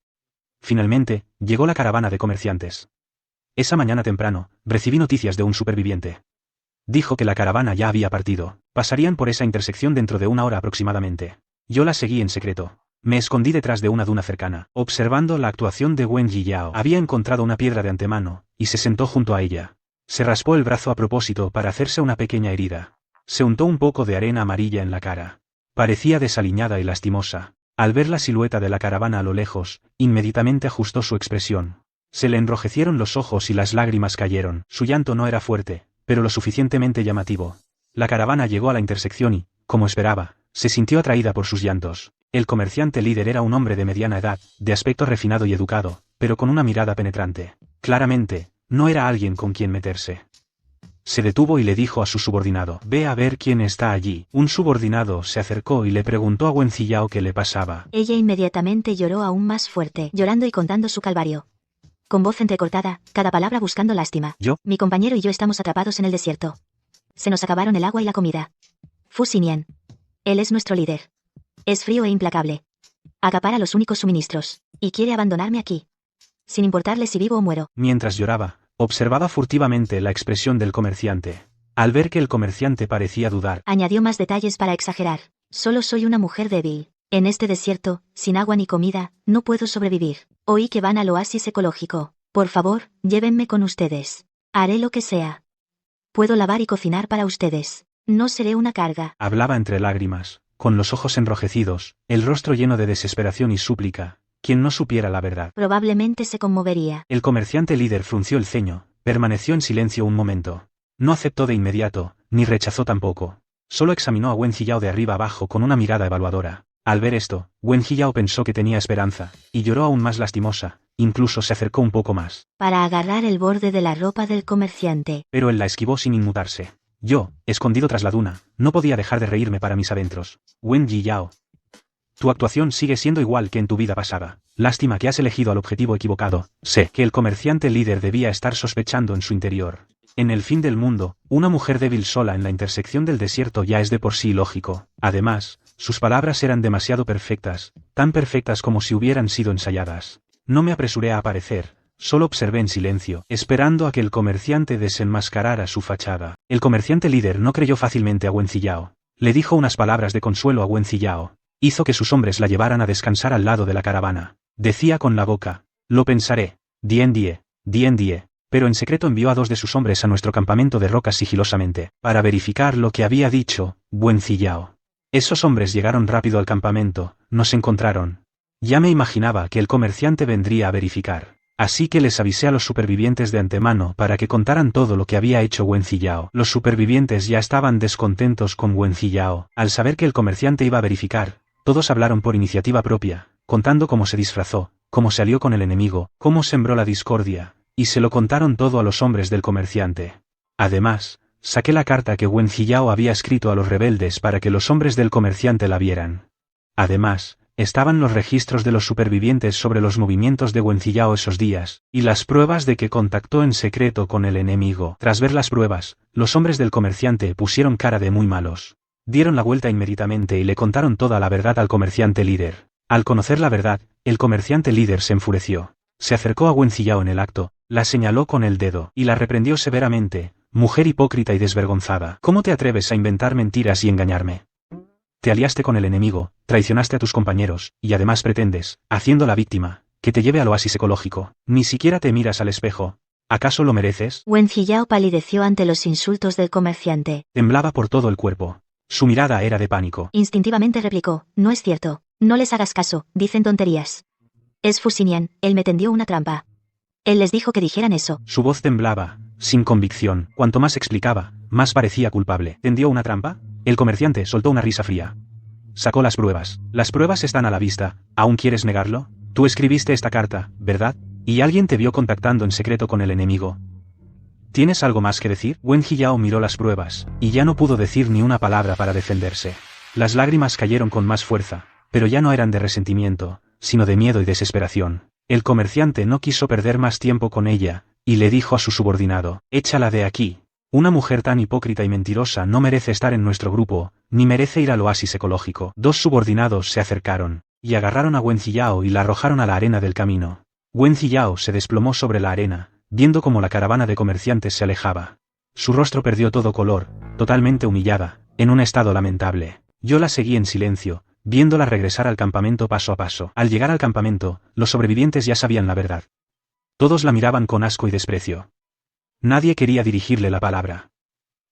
Finalmente, llegó la caravana de comerciantes. Esa mañana temprano, recibí noticias de un superviviente. Dijo que la caravana ya había partido. Pasarían por esa intersección dentro de 1 hora aproximadamente. Yo la seguí en secreto. Me escondí detrás de una duna cercana, observando la actuación de Wen Jiyao. Había encontrado una piedra de antemano, y se sentó junto a ella. Se raspó el brazo a propósito para hacerse una pequeña herida. Se untó un poco de arena amarilla en la cara. Parecía desaliñada y lastimosa. Al ver la silueta de la caravana a lo lejos, inmediatamente ajustó su expresión. Se le enrojecieron los ojos y las lágrimas cayeron. Su llanto no era fuerte, pero lo suficientemente llamativo. La caravana llegó a la intersección y, como esperaba, se sintió atraída por sus llantos. El comerciante líder era un hombre de mediana edad, de aspecto refinado y educado, pero con una mirada penetrante. Claramente, no era alguien con quien meterse. Se detuvo y le dijo a su subordinado: «Ve a ver quién está allí». Un subordinado se acercó y le preguntó a Wen Jiyao qué le pasaba. Ella inmediatamente lloró aún más fuerte, llorando y contando su calvario. Con voz entrecortada, cada palabra buscando lástima. ¿Yo? Mi compañero y yo estamos atrapados en el desierto. Se nos acabaron el agua y la comida. Fu Xinian. Él es nuestro líder. Es frío e implacable. Acapara los únicos suministros. Y quiere abandonarme aquí. Sin importarle si vivo o muero. Mientras lloraba, observaba furtivamente la expresión del comerciante. Al ver que el comerciante parecía dudar, añadió más detalles para exagerar. Solo soy una mujer débil. En este desierto, sin agua ni comida, no puedo sobrevivir. Oí que van al oasis ecológico. Por favor, llévenme con ustedes. Haré lo que sea. Puedo lavar y cocinar para ustedes. No seré una carga. Hablaba entre lágrimas, con los ojos enrojecidos, el rostro lleno de desesperación y súplica. Quien no supiera la verdad probablemente se conmovería. El comerciante líder frunció el ceño, permaneció en silencio un momento. No aceptó de inmediato, ni rechazó tampoco. Solo examinó a Wen Jiyao de arriba abajo con una mirada evaluadora. Al ver esto, Wen Jiyao pensó que tenía esperanza, y lloró aún más lastimosa, incluso se acercó un poco más. Para agarrar el borde de la ropa del comerciante. Pero él la esquivó sin inmutarse. Yo, escondido tras la duna, no podía dejar de reírme para mis adentros. Wen Jiyao. Tu actuación sigue siendo igual que en tu vida pasada. Lástima que has elegido al objetivo equivocado. Sé que el comerciante líder debía estar sospechando en su interior. En el fin del mundo, una mujer débil sola en la intersección del desierto ya es de por sí ilógico. Además, sus palabras eran demasiado perfectas, tan perfectas como si hubieran sido ensayadas. No me apresuré a aparecer, solo observé en silencio, esperando a que el comerciante desenmascarara su fachada. El comerciante líder no creyó fácilmente a Wen Jiyao. Le dijo unas palabras de consuelo a Wen Jiyao. Hizo que sus hombres la llevaran a descansar al lado de la caravana. Decía con la boca: «Lo pensaré. Dien die, pero en secreto envió a 2 de sus hombres a nuestro campamento de rocas sigilosamente, para verificar lo que había dicho Wen Ziyao. Esos hombres llegaron rápido al campamento, nos encontraron. Ya me imaginaba que el comerciante vendría a verificar. Así que les avisé a los supervivientes de antemano para que contaran todo lo que había hecho Wen Ziyao. Los supervivientes ya estaban descontentos con Wen Ziyao. Al saber que el comerciante iba a verificar, todos hablaron por iniciativa propia, contando cómo se disfrazó, cómo se alió con el enemigo, cómo sembró la discordia, y se lo contaron todo a los hombres del comerciante. Además, saqué la carta que Wen Ziyao había escrito a los rebeldes para que los hombres del comerciante la vieran. Además, estaban los registros de los supervivientes sobre los movimientos de Wen Ziyao esos días, y las pruebas de que contactó en secreto con el enemigo. Tras ver las pruebas, los hombres del comerciante pusieron cara de muy malos. Dieron la vuelta inmediatamente y le contaron toda la verdad al comerciante líder. Al conocer la verdad, el comerciante líder se enfureció. Se acercó a Wen Ziyao en el acto, la señaló con el dedo, y la reprendió severamente: mujer hipócrita y desvergonzada. ¿Cómo te atreves a inventar mentiras y engañarme? Te aliaste con el enemigo, traicionaste a tus compañeros, y además pretendes, haciendo la víctima, que te lleve al oasis ecológico. Ni siquiera te miras al espejo. ¿Acaso lo mereces? Wen Ziyao palideció ante los insultos del comerciante. Temblaba por todo el cuerpo. Su mirada era de pánico. Instintivamente replicó: no es cierto, no les hagas caso, dicen tonterías. Es Fusinian, él me tendió una trampa. Él les dijo que dijeran eso. Su voz temblaba, sin convicción. Cuanto más explicaba, más parecía culpable. ¿Tendió una trampa? El comerciante soltó una risa fría. Sacó las pruebas. Las pruebas están a la vista. ¿Aún quieres negarlo? Tú escribiste esta carta, ¿verdad? ¿Y alguien te vio contactando en secreto con el enemigo? ¿Tienes algo más que decir? Wen Ziyao miró las pruebas, y ya no pudo decir ni una palabra para defenderse. Las lágrimas cayeron con más fuerza, pero ya no eran de resentimiento, sino de miedo y desesperación. El comerciante no quiso perder más tiempo con ella, y le dijo a su subordinado: échala de aquí. Una mujer tan hipócrita y mentirosa no merece estar en nuestro grupo, ni merece ir al oasis ecológico. 2 subordinados se acercaron, y agarraron a Wen Ziyao y la arrojaron a la arena del camino. Wen Ziyao se desplomó sobre la arena, viendo cómo la caravana de comerciantes se alejaba. Su rostro perdió todo color, totalmente humillada, en un estado lamentable. Yo la seguí en silencio, viéndola regresar al campamento paso a paso. Al llegar al campamento, los sobrevivientes ya sabían la verdad. Todos la miraban con asco y desprecio. Nadie quería dirigirle la palabra.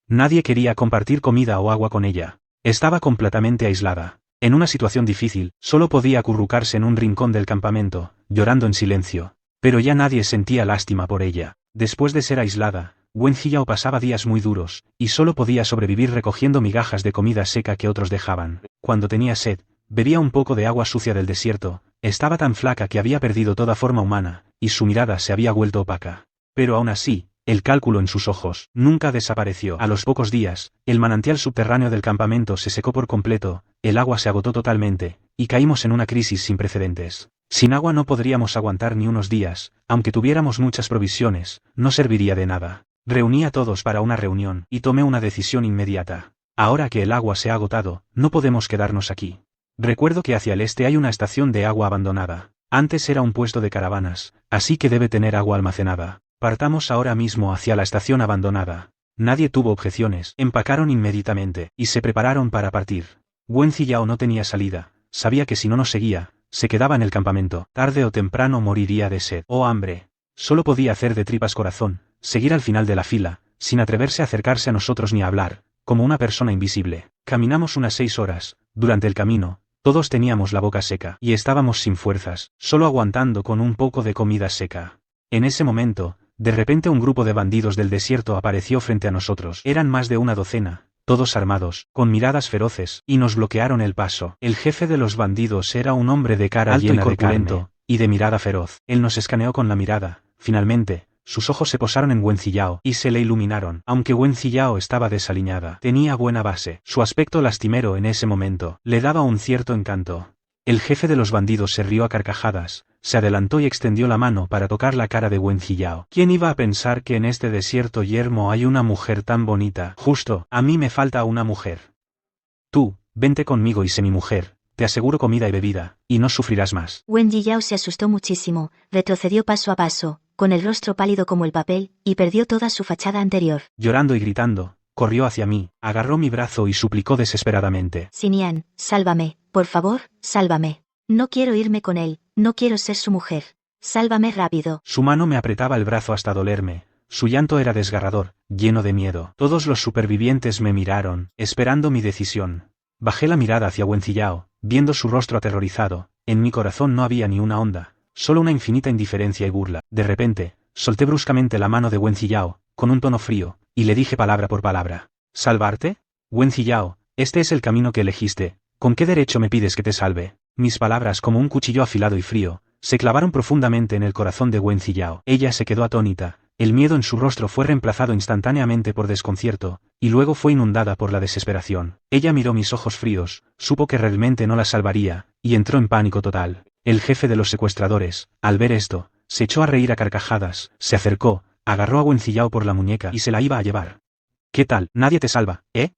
Nadie quería compartir comida o agua con ella. Estaba completamente aislada. En una situación difícil, solo podía acurrucarse en un rincón del campamento, llorando en silencio. Pero ya nadie sentía lástima por ella. Después de ser aislada, Wen Ziyao pasaba días muy duros, y solo podía sobrevivir recogiendo migajas de comida seca que otros dejaban. Cuando tenía sed, bebía un poco de agua sucia del desierto. Estaba tan flaca que había perdido toda forma humana, y su mirada se había vuelto opaca. Pero aún así, el cálculo en sus ojos nunca desapareció. A los pocos días, el manantial subterráneo del campamento se secó por completo, el agua se agotó totalmente, y caímos en una crisis sin precedentes. Sin agua no podríamos aguantar ni unos días, aunque tuviéramos muchas provisiones, no serviría de nada. Reuní a todos para una reunión, y tomé una decisión inmediata. Ahora que el agua se ha agotado, no podemos quedarnos aquí. Recuerdo que hacia el este hay una estación de agua abandonada. Antes era un puesto de caravanas, así que debe tener agua almacenada. Partamos ahora mismo hacia la estación abandonada. Nadie tuvo objeciones, empacaron inmediatamente, y se prepararon para partir. Wen Ziyao no tenía salida, sabía que si no nos seguía, se quedaba en el campamento, tarde o temprano moriría de sed o hambre. Solo podía hacer de tripas corazón, seguir al final de la fila, sin atreverse a acercarse a nosotros ni a hablar, como una persona invisible. Caminamos unas 6 horas, durante el camino, todos teníamos la boca seca, y estábamos sin fuerzas, solo aguantando con un poco de comida seca. En ese momento, de repente un grupo de bandidos del desierto apareció frente a nosotros. Eran más de una docena, todos armados, con miradas feroces, y nos bloquearon el paso. El jefe de los bandidos era un hombre de cara alto y corpulento, y de mirada feroz. Él nos escaneó con la mirada. Finalmente, sus ojos se posaron en Wen Ziyao, y se le iluminaron. Aunque Wen Ziyao estaba desaliñada, tenía buena base. Su aspecto lastimero en ese momento, le daba un cierto encanto. El jefe de los bandidos se rió a carcajadas, se adelantó y extendió la mano para tocar la cara de Wen Ziyao. ¿Quién iba a pensar que en este desierto yermo hay una mujer tan bonita? Justo, a mí me falta una mujer. Tú, vente conmigo y sé mi mujer, te aseguro comida y bebida, y no sufrirás más. Wen Ziyao se asustó muchísimo, retrocedió paso a paso, con el rostro pálido como el papel, y perdió toda su fachada anterior. Llorando y gritando, corrió hacia mí, agarró mi brazo y suplicó desesperadamente: Xinian, sálvame, por favor, sálvame. No quiero irme con él, no quiero ser su mujer. Sálvame rápido. Su mano me apretaba el brazo hasta dolerme, Su llanto era desgarrador, lleno de miedo. Todos los supervivientes me miraron, esperando mi decisión. Bajé la mirada hacia Wencillao, viendo su rostro aterrorizado. En mi corazón no había ni una onda, solo una infinita indiferencia y burla. De repente, solté bruscamente la mano de Wencillao, con un tono frío, y le dije palabra por palabra. ¿Salvarte? Wencillao, este es el camino que elegiste. ¿Con qué derecho me pides que te salve? Mis palabras, como un cuchillo afilado y frío, se clavaron profundamente en el corazón de Wencillao. Ella se quedó atónita, el miedo en su rostro fue reemplazado instantáneamente por desconcierto, y luego fue inundada por la desesperación. Ella miró mis ojos fríos, supo que realmente no la salvaría, y entró en pánico total. El jefe de los secuestradores, al ver esto, se echó a reír a carcajadas, se acercó, agarró a Wencillao por la muñeca y se la iba a llevar. ¿Qué tal? Nadie te salva, ¿eh?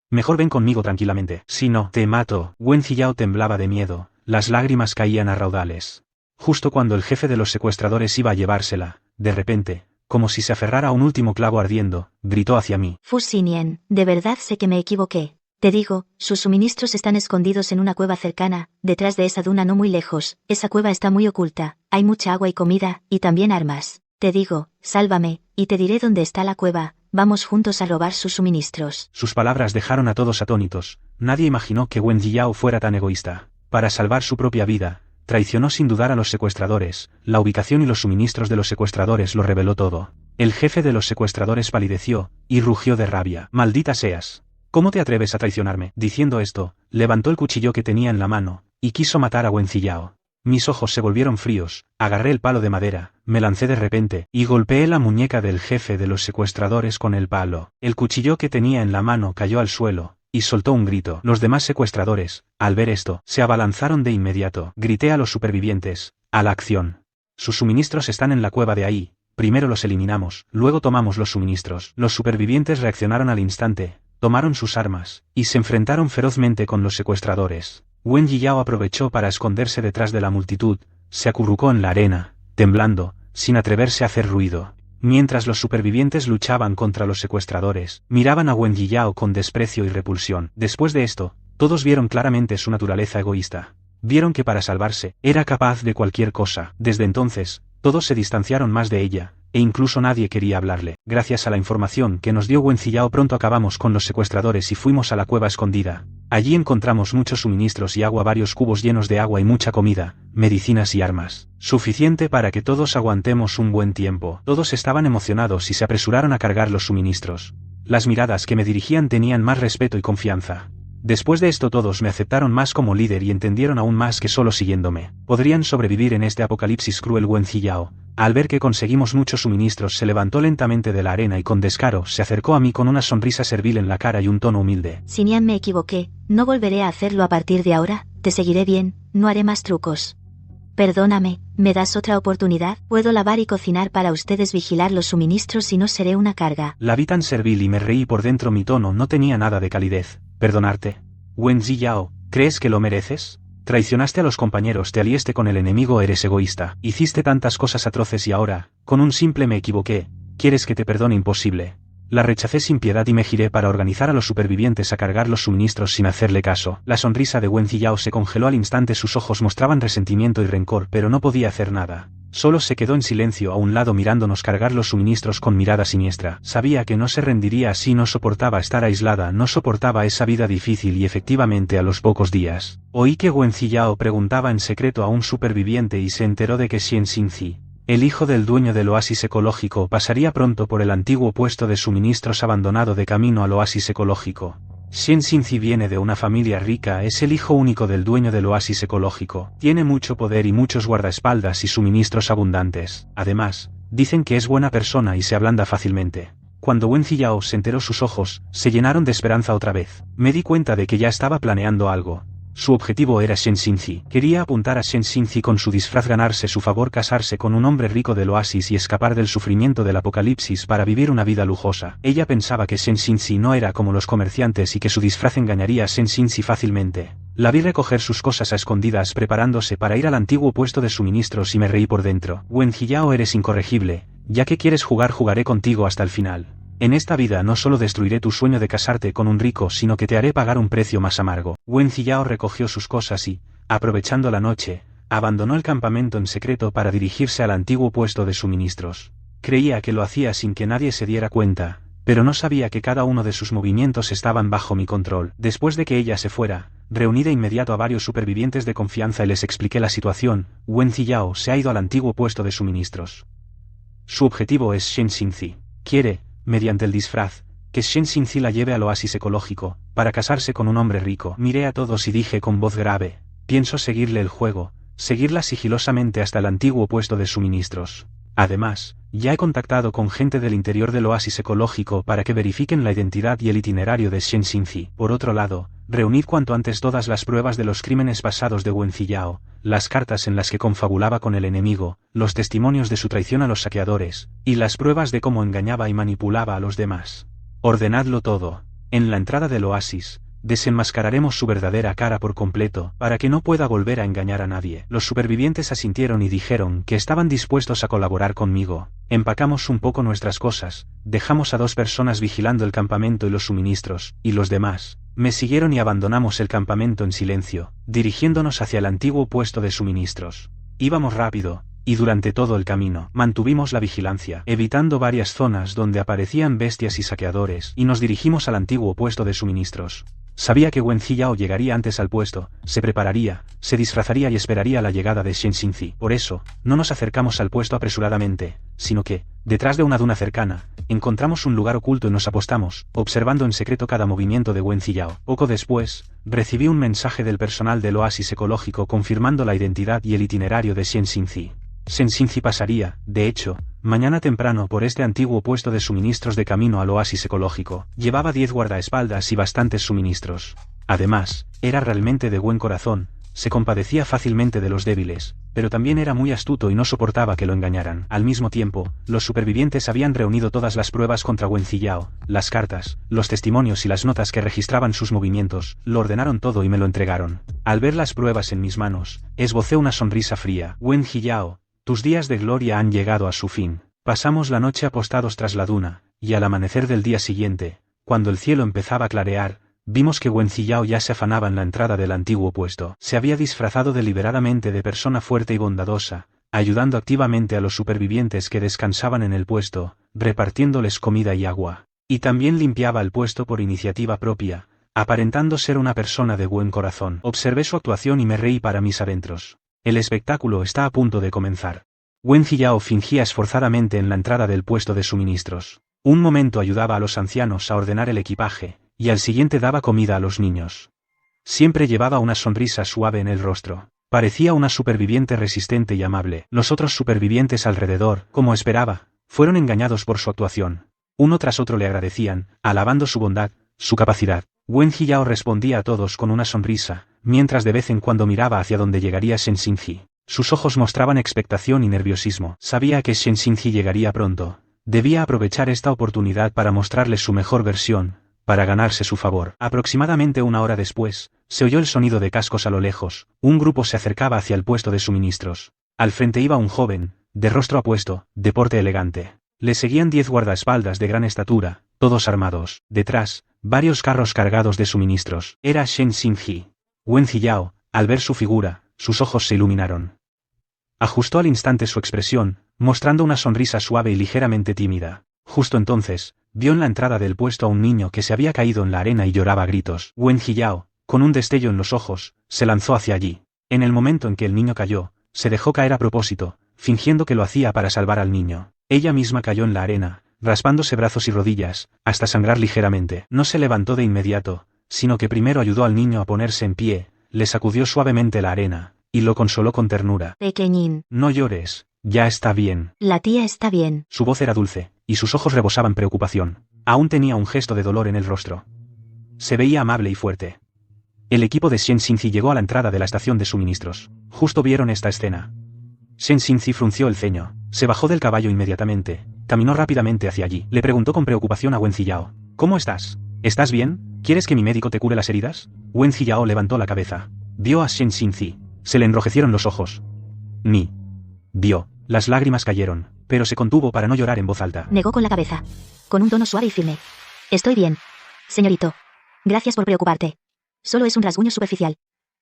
Mejor ven conmigo tranquilamente. Si no, te mato. Wencillao temblaba de miedo, las lágrimas caían a raudales. Justo cuando el jefe de los secuestradores iba a llevársela, de repente, como si se aferrara a un último clavo ardiendo, gritó hacia mí. Fu Xinyan, de verdad sé que me equivoqué. Te digo, sus suministros están escondidos en una cueva cercana, detrás de esa duna no muy lejos. Esa cueva está muy oculta, hay mucha agua y comida, y también armas. Te digo, sálvame, y te diré dónde está la cueva. Vamos juntos a robar sus suministros. Sus palabras dejaron a todos atónitos. Nadie imaginó que Wencillao fuera tan egoísta. Para salvar su propia vida, traicionó sin dudar a los secuestradores. La ubicación y los suministros de los secuestradores lo reveló todo. El jefe de los secuestradores palideció, y rugió de rabia. Maldita seas. ¿Cómo te atreves a traicionarme? Diciendo esto, levantó el cuchillo que tenía en la mano, y quiso matar a Wencillao. Mis ojos se volvieron fríos, agarré el palo de madera, me lancé de repente, y golpeé la muñeca del jefe de los secuestradores con el palo. El cuchillo que tenía en la mano cayó al suelo, y soltó un grito. Los demás secuestradores, al ver esto, se abalanzaron de inmediato. Grité a los supervivientes, a la acción. Sus suministros están en la cueva de ahí, primero los eliminamos, luego tomamos los suministros. Los supervivientes reaccionaron al instante, tomaron sus armas, y se enfrentaron ferozmente con los secuestradores. Wencillao aprovechó para esconderse detrás de la multitud, se acurrucó en la arena, temblando, sin atreverse a hacer ruido. Mientras los supervivientes luchaban contra los secuestradores, miraban a Wencillao con desprecio y repulsión. Después de esto, todos vieron claramente su naturaleza egoísta. Vieron que para salvarse, era capaz de cualquier cosa. Desde entonces, todos se distanciaron más de ella, e incluso nadie quería hablarle. Gracias a la información que nos dio Wencillao pronto acabamos con los secuestradores y fuimos a la cueva escondida. Allí encontramos muchos suministros y agua, varios cubos llenos de agua y mucha comida, medicinas y armas. Suficiente para que todos aguantemos un buen tiempo. Todos estaban emocionados y se apresuraron a cargar los suministros. Las miradas que me dirigían tenían más respeto y confianza. Después de esto todos me aceptaron más como líder y entendieron aún más que solo siguiéndome podrían sobrevivir en este apocalipsis cruel. Wencillao, al ver que conseguimos muchos suministros, se levantó lentamente de la arena y con descaro se acercó a mí con una sonrisa servil en la cara y un tono humilde. Xinyan, me equivoqué, no volveré a hacerlo a partir de ahora, te seguiré bien, no haré más trucos. Perdóname, ¿me das otra oportunidad? Puedo lavar y cocinar para ustedes, vigilar los suministros y no seré una carga. La vi tan servil y me reí por dentro. Mi tono no tenía nada de calidez. ¿Perdonarte? Wencillao, ¿crees que lo mereces? Traicionaste a los compañeros, te aliaste con el enemigo, eres egoísta. Hiciste tantas cosas atroces y ahora, con un simple me equivoqué, ¿quieres que te perdone? Imposible. La rechacé sin piedad y me giré para organizar a los supervivientes a cargar los suministros sin hacerle caso. La sonrisa de Wencillao se congeló al instante, sus ojos mostraban resentimiento y rencor, pero no podía hacer nada. Solo se quedó en silencio a un lado mirándonos cargar los suministros con mirada siniestra. Sabía que no se rendiría así, no soportaba estar aislada, no soportaba esa vida difícil y efectivamente a los pocos días, oí que Wencillao preguntaba en secreto a un superviviente y se enteró de que Xian Xinzi, el hijo del dueño del oasis ecológico, pasaría pronto por el antiguo puesto de suministros abandonado de camino al oasis ecológico. Xian Xinzi viene de una familia rica, es el hijo único del dueño del oasis ecológico, tiene mucho poder y muchos guardaespaldas y suministros abundantes. Además, dicen que es buena persona y se ablanda fácilmente. Cuando Wencillao se enteró, sus ojos se llenaron de esperanza otra vez. Me di cuenta de que ya estaba planeando algo. Su objetivo era Xian Xinzi. Quería apuntar a Xian Xinzi con su disfraz, ganarse su favor, casarse con un hombre rico del oasis y escapar del sufrimiento del apocalipsis para vivir una vida lujosa. Ella pensaba que Xian Xinzi no era como los comerciantes y que su disfraz engañaría a Xian Xinzi fácilmente. La vi recoger sus cosas a escondidas preparándose para ir al antiguo puesto de suministros y me reí por dentro. Wencillao, eres incorregible. Ya que quieres jugar, jugaré contigo hasta el final. En esta vida no solo destruiré tu sueño de casarte con un rico, sino que te haré pagar un precio más amargo. Wencillao recogió sus cosas y, aprovechando la noche, abandonó el campamento en secreto para dirigirse al antiguo puesto de suministros. Creía que lo hacía sin que nadie se diera cuenta, pero no sabía que cada uno de sus movimientos estaban bajo mi control. Después de que ella se fuera, reuní de inmediato a varios supervivientes de confianza y les expliqué la situación. Wen Ziyao se ha ido al antiguo puesto de suministros. Su objetivo es Shen Xinzi. Quiere, mediante el disfraz, que Shen Xinzi la lleve al oasis ecológico, para casarse con un hombre rico. Miré a todos y dije con voz grave, pienso seguirle el juego, seguirla sigilosamente hasta el antiguo puesto de suministros. Además, ya he contactado con gente del interior del oasis ecológico para que verifiquen la identidad y el itinerario de Shen Xinzi. Por otro lado, reunid cuanto antes todas las pruebas de los crímenes pasados de Wen Ziyao, las cartas en las que confabulaba con el enemigo, los testimonios de su traición a los saqueadores, y las pruebas de cómo engañaba y manipulaba a los demás. Ordenadlo todo. En la entrada del oasis, desenmascararemos su verdadera cara por completo, para que no pueda volver a engañar a nadie. Los supervivientes asintieron y dijeron que estaban dispuestos a colaborar conmigo. Empacamos un poco nuestras cosas, dejamos a 2 personas vigilando el campamento y los suministros, y los demás me siguieron y abandonamos el campamento en silencio, dirigiéndonos hacia el antiguo puesto de suministros. Íbamos rápido, y durante todo el camino mantuvimos la vigilancia, evitando varias zonas donde aparecían bestias y saqueadores, y nos dirigimos al antiguo puesto de suministros. Sabía que Wen Ziyao llegaría antes al puesto, se prepararía, se disfrazaría y esperaría la llegada de Shen Xinzi. Por eso, no nos acercamos al puesto apresuradamente, sino que, detrás de una duna cercana, encontramos un lugar oculto y nos apostamos, observando en secreto cada movimiento de Wen Ziyao. Poco después, recibí un mensaje del personal del oasis ecológico confirmando la identidad y el itinerario de Shen Xinzi. Shen Xinzi pasaría, de hecho, mañana temprano por este antiguo puesto de suministros de camino al oasis ecológico. Llevaba 10 guardaespaldas y bastantes suministros. Además, era realmente de buen corazón, se compadecía fácilmente de los débiles, pero también era muy astuto y no soportaba que lo engañaran. Al mismo tiempo, los supervivientes habían reunido todas las pruebas contra Wen Ziyao, las cartas, los testimonios y las notas que registraban sus movimientos, lo ordenaron todo y me lo entregaron. Al ver las pruebas en mis manos, esbocé una sonrisa fría. Wen Ziyao, tus días de gloria han llegado a su fin. Pasamos la noche apostados tras la duna, y al amanecer del día siguiente, cuando el cielo empezaba a clarear, vimos que Wen Ziyao ya se afanaba en la entrada del antiguo puesto. Se había disfrazado deliberadamente de persona fuerte y bondadosa, ayudando activamente a los supervivientes que descansaban en el puesto, repartiéndoles comida y agua. Y también limpiaba el puesto por iniciativa propia, aparentando ser una persona de buen corazón. Observé su actuación y me reí para mis adentros. El espectáculo está a punto de comenzar. Wen Ziyao fingía esforzadamente en la entrada del puesto de suministros. Un momento ayudaba a los ancianos a ordenar el equipaje, y al siguiente daba comida a los niños. Siempre llevaba una sonrisa suave en el rostro. Parecía una superviviente resistente y amable. Los otros supervivientes alrededor, como esperaba, fueron engañados por su actuación. Uno tras otro le agradecían, alabando su bondad, su capacidad. Wen Ziyao respondía a todos con una sonrisa, mientras de vez en cuando miraba hacia donde llegaría Shen Xinzi. Sus ojos mostraban expectación y nerviosismo. Sabía que Shen Xinzi llegaría pronto. Debía aprovechar esta oportunidad para mostrarle su mejor versión, para ganarse su favor. Aproximadamente 1 hora después, se oyó el sonido de cascos a lo lejos. Un grupo se acercaba hacia el puesto de suministros. Al frente iba un joven, de rostro apuesto, de porte elegante. Le seguían 10 guardaespaldas de gran estatura, todos armados. Detrás, varios carros cargados de suministros. Era Shen Xinzi. Wen Ziyao, al ver su figura, sus ojos se iluminaron. Ajustó al instante su expresión, mostrando una sonrisa suave y ligeramente tímida. Justo entonces, vio en la entrada del puesto a un niño que se había caído en la arena y lloraba a gritos. Wen Ziyao, con un destello en los ojos, se lanzó hacia allí. En el momento en que el niño cayó, se dejó caer a propósito, fingiendo que lo hacía para salvar al niño. Ella misma cayó en la arena, raspándose brazos y rodillas, hasta sangrar ligeramente. No se levantó de inmediato, sino que primero ayudó al niño a ponerse en pie, le sacudió suavemente la arena, y lo consoló con ternura. Pequeñín. No llores, ya está bien. La tía está bien. Su voz era dulce, y sus ojos rebosaban preocupación. Aún tenía un gesto de dolor en el rostro. Se veía amable y fuerte. El equipo de Shen Xinzi llegó a la entrada de la estación de suministros. Justo vieron esta escena. Shen Xinzi frunció el ceño, se bajó del caballo inmediatamente, caminó rápidamente hacia allí. Le preguntó con preocupación a Wen Ziyao. ¿Cómo estás? ¿Estás bien? ¿Quieres que mi médico te cure las heridas? Wen Ziyao levantó la cabeza. Vio a Shen Xinzi. Se le enrojecieron los ojos. Vio. Las lágrimas cayeron, pero se contuvo para no llorar en voz alta. Negó con la cabeza, con un tono suave y firme. Estoy bien, señorito. Gracias por preocuparte. Solo es un rasguño superficial.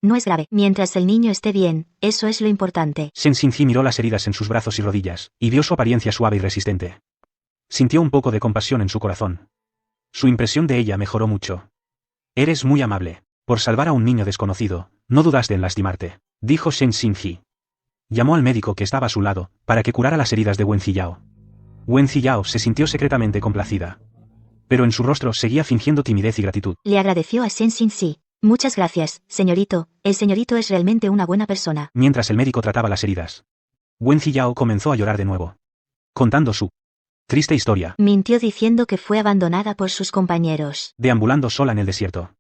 no es grave. Mientras el niño esté bien, eso es lo importante. Shen Xinzi miró las heridas en sus brazos y rodillas, y vio su apariencia suave y resistente. Sintió un poco de compasión en su corazón. Su impresión de ella mejoró mucho. Eres muy amable. Por salvar a un niño desconocido, no dudaste en lastimarte, dijo Shen Xinzi. Llamó al médico que estaba a su lado, para que curara las heridas de Wen Ziyao. Wen Ziyao se sintió secretamente complacida. Pero en su rostro seguía fingiendo timidez y gratitud. Le agradeció a Shen Xinzi. Muchas gracias, señorito. El señorito es realmente una buena persona. Mientras el médico trataba las heridas, Wen Ziyao comenzó a llorar de nuevo, contando su triste historia. Mintió diciendo que fue abandonada por sus compañeros. Deambulando sola en el desierto,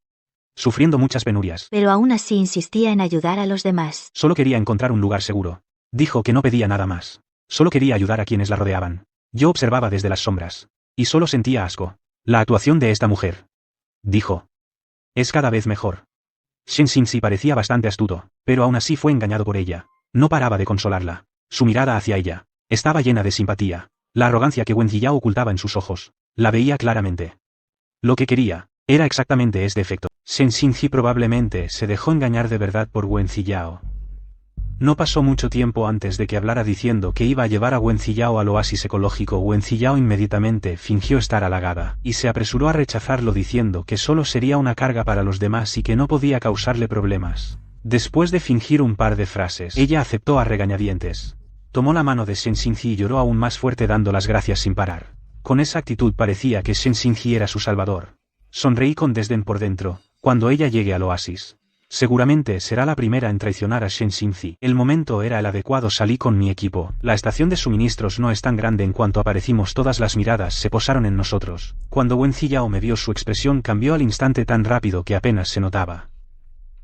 sufriendo muchas penurias. Pero aún así insistía en ayudar a los demás. Solo quería encontrar un lugar seguro. Dijo que no pedía nada más. Solo quería ayudar a quienes la rodeaban. Yo observaba desde las sombras. Y solo sentía asco. La actuación de esta mujer, dijo, es cada vez mejor. Shen Xinzi parecía bastante astuto, pero aún así fue engañado por ella. No paraba de consolarla. Su mirada hacia ella estaba llena de simpatía. La arrogancia que Wen Ziyao ocultaba en sus ojos, la veía claramente. Lo que quería era exactamente este efecto. Shen Xinzi probablemente se dejó engañar de verdad por Wen Ziyao. No pasó mucho tiempo antes de que hablara diciendo que iba a llevar a Wen Ziyao al oasis ecológico. Wen Ziyao inmediatamente fingió estar halagada, y se apresuró a rechazarlo diciendo que solo sería una carga para los demás y que no podía causarle problemas. Después de fingir un par de frases, ella aceptó a regañadientes. Tomó la mano de Shen Xinzi y lloró aún más fuerte dando las gracias sin parar. Con esa actitud parecía que Shen Xinzi era su salvador. Sonreí con desdén por dentro. Cuando ella llegue al oasis, seguramente será la primera en traicionar a Shen Xinzi. El momento era el adecuado. Salí con mi equipo. La estación de suministros no es tan grande. En cuanto aparecimos todas las miradas se posaron en nosotros. Cuando Wen Ziyao me vio su expresión cambió al instante tan rápido que apenas se notaba.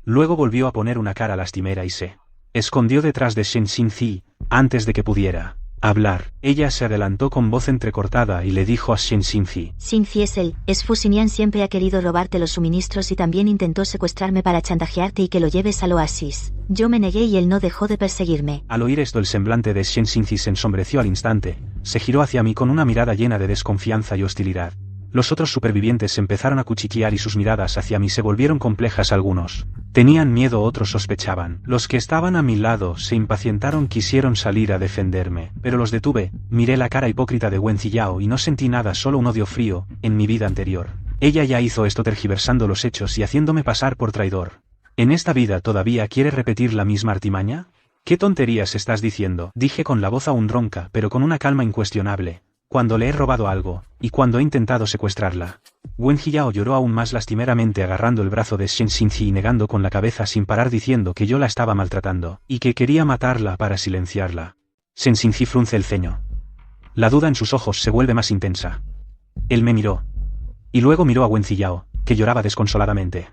Luego volvió a poner una cara lastimera y se escondió detrás de Shen Xinzi, antes de que pudiera hablar. Ella se adelantó con voz entrecortada y le dijo a Shen Xinzi. Xinzi es él. Fusinian siempre ha querido robarte los suministros y también intentó secuestrarme para chantajearte y que lo lleves al oasis. Yo me negué y él no dejó de perseguirme. Al oír esto el semblante de Shen Xinzi se ensombreció al instante, se giró hacia mí con una mirada llena de desconfianza y hostilidad. Los otros supervivientes empezaron a cuchichear y sus miradas hacia mí se volvieron complejas. Algunos tenían miedo, otros sospechaban. Los que estaban a mi lado se impacientaron, quisieron salir a defenderme, pero los detuve. Miré la cara hipócrita de Wen Ziyao y no sentí nada, solo un odio frío. En mi vida anterior, ella ya hizo esto tergiversando los hechos y haciéndome pasar por traidor. ¿En esta vida todavía quiere repetir la misma artimaña? ¿Qué tonterías estás diciendo?, dije con la voz aún ronca pero con una calma incuestionable. Cuando le he robado algo, y cuando he intentado secuestrarla. Wen Ziyao lloró aún más lastimeramente agarrando el brazo de Shen Xinzi y negando con la cabeza sin parar diciendo que yo la estaba maltratando, y que quería matarla para silenciarla. Shen Xinzi frunce el ceño. La duda en sus ojos se vuelve más intensa. Él me miró. Y luego miró a Wen Ziyao, que lloraba desconsoladamente.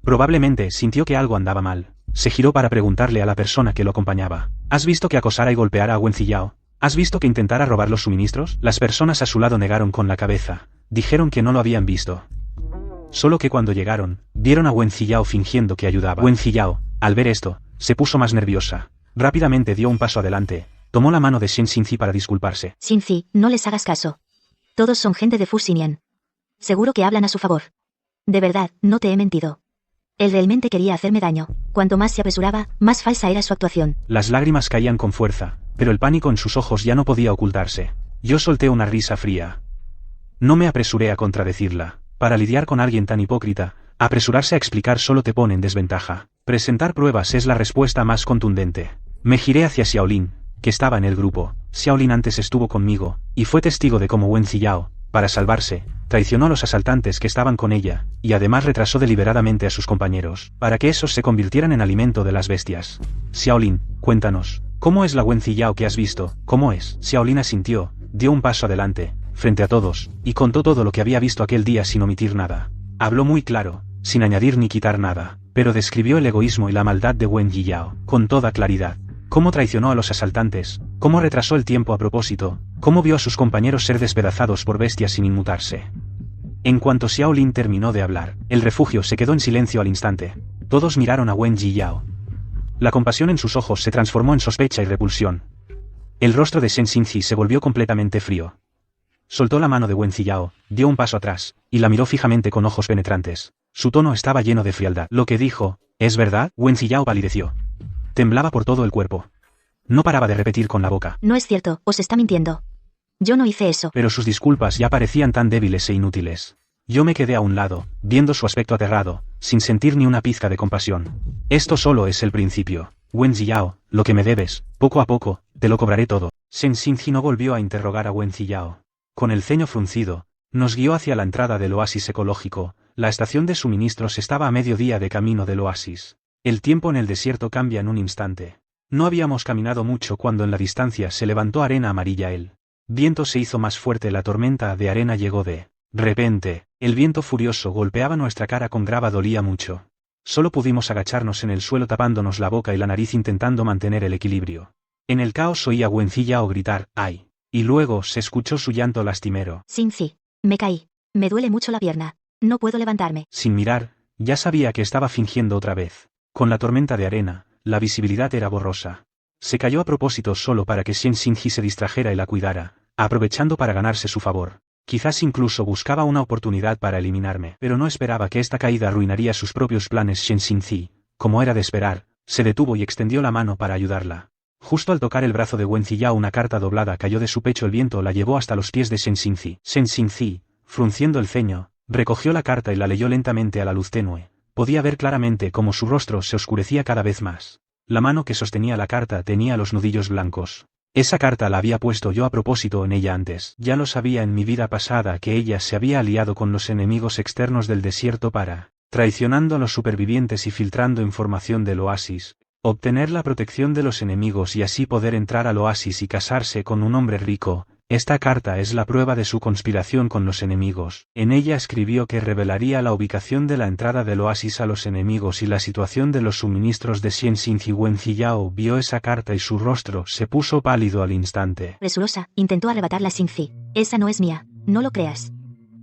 Probablemente sintió que algo andaba mal. Se giró para preguntarle a la persona que lo acompañaba. ¿Has visto que acosara y golpeara a Wen Ziyao? ¿Has visto que intentara robar los suministros? Las personas a su lado negaron con la cabeza. Dijeron que no lo habían visto. Solo que cuando llegaron, vieron a Wen Ziyao fingiendo que ayudaba. Wen Ziyao, al ver esto, se puso más nerviosa. Rápidamente dio un paso adelante. Tomó la mano de Shen Xinzi para disculparse. Xinzi, no les hagas caso. Todos son gente de Fusinian. Seguro que hablan a su favor. De verdad, no te he mentido. Él realmente quería hacerme daño. Cuanto más se apresuraba, más falsa era su actuación. Las lágrimas caían con fuerza, pero el pánico en sus ojos ya no podía ocultarse. Yo solté una risa fría. No me apresuré a contradecirla. Para lidiar con alguien tan hipócrita, apresurarse a explicar solo te pone en desventaja. Presentar pruebas es la respuesta más contundente. Me giré hacia Xiaolin, que estaba en el grupo. Xiaolin antes estuvo conmigo, y fue testigo de cómo Wen Ziyao, para salvarse, traicionó a los asaltantes que estaban con ella, y además retrasó deliberadamente a sus compañeros, para que esos se convirtieran en alimento de las bestias. Xiaolin, cuéntanos, ¿cómo es la Wen Ziyao que has visto? ¿Cómo es? Xiaolin asintió, dio un paso adelante, frente a todos, y contó todo lo que había visto aquel día sin omitir nada. Habló muy claro, sin añadir ni quitar nada, pero describió el egoísmo y la maldad de Wen Ziyao, con toda claridad. Cómo traicionó a los asaltantes, cómo retrasó el tiempo a propósito, cómo vio a sus compañeros ser despedazados por bestias sin inmutarse. En cuanto Xiaolin terminó de hablar, el refugio se quedó en silencio al instante. Todos miraron a Wen Ziyao. La compasión en sus ojos se transformó en sospecha y repulsión. El rostro de Shen Xinzi se volvió completamente frío. Soltó la mano de Wen Ziyao, dio un paso atrás, y la miró fijamente con ojos penetrantes. Su tono estaba lleno de frialdad. Lo que dijo, ¿Es verdad? Wen Ziyao palideció. Temblaba por todo el cuerpo. No paraba de repetir con la boca. No es cierto, os está mintiendo. Yo no hice eso. Pero sus disculpas ya parecían tan débiles e inútiles. Yo me quedé a un lado, viendo su aspecto aterrado, sin sentir ni una pizca de compasión. Esto solo es el principio. Wen Ziyao, lo que me debes, poco a poco, te lo cobraré todo. Shen Xinji no volvió a interrogar a Wen Ziyao. Con el ceño fruncido, nos guió hacia la entrada del oasis ecológico. La estación de suministros estaba a mediodía de camino del oasis. El tiempo en el desierto cambia en un instante. No habíamos caminado mucho cuando en la distancia se levantó arena amarilla. El viento se hizo más fuerte, la tormenta de arena llegó de repente. El viento furioso golpeaba nuestra cara con grava, dolía mucho. Solo pudimos agacharnos en el suelo tapándonos la boca y la nariz intentando mantener el equilibrio. En el caos oí a Wen Ziyao gritar, ¡ay! Y luego se escuchó su llanto lastimero. Xinzi, me caí. Me duele mucho la pierna. No puedo levantarme. Sin mirar, ya sabía que estaba fingiendo otra vez. Con la tormenta de arena, la visibilidad era borrosa. Se cayó a propósito solo para que Shen Xinji se distrajera y la cuidara, aprovechando para ganarse su favor. Quizás incluso buscaba una oportunidad para eliminarme, pero no esperaba que esta caída arruinaría sus propios planes. Shen Xinji, como era de esperar, se detuvo y extendió la mano para ayudarla. Justo al tocar el brazo de Wen Ziyao una carta doblada cayó de su pecho, el viento la llevó hasta los pies de Shen Xinji. Shen Xinji, frunciendo el ceño, recogió la carta y la leyó lentamente a la luz tenue. Podía ver claramente cómo su rostro se oscurecía cada vez más. La mano que sostenía la carta tenía los nudillos blancos. Esa carta la había puesto yo a propósito en ella antes. Ya lo sabía en mi vida pasada que ella se había aliado con los enemigos externos del desierto para, traicionando a los supervivientes y filtrando información del oasis, obtener la protección de los enemigos y así poder entrar al oasis y casarse con un hombre rico. Esta carta es la prueba de su conspiración con los enemigos. En ella escribió que revelaría la ubicación de la entrada del oasis a los enemigos y la situación de los suministros de Shen Xinji. Wen Ziyao vio esa carta y su rostro se puso pálido al instante. Presurosa, intentó arrebatarla Xinzi. Esa no es mía, no lo creas.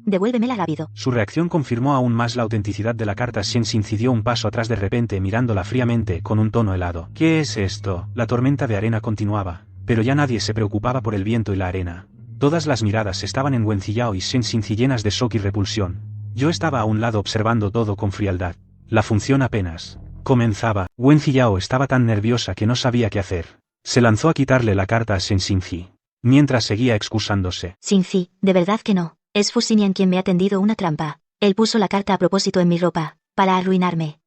Devuélvemela rápido. Su reacción confirmó aún más la autenticidad de la carta. Shen Xinji dio un paso atrás de repente mirándola fríamente con un tono helado. ¿Qué es esto? La tormenta de arena continuaba. Pero ya nadie se preocupaba por el viento y la arena. Todas las miradas estaban en Wen Ziyao y Shen Xinji llenas de shock y repulsión. Yo estaba a un lado observando todo con frialdad. La función apenas comenzaba. Wen Ziyao estaba tan nerviosa que no sabía qué hacer. Se lanzó a quitarle la carta a Shen Xinji, mientras seguía excusándose. Xinzi, de verdad que no. Es Fu Xinian quien me ha tendido una trampa. Él puso la carta a propósito en mi ropa, para arruinarme.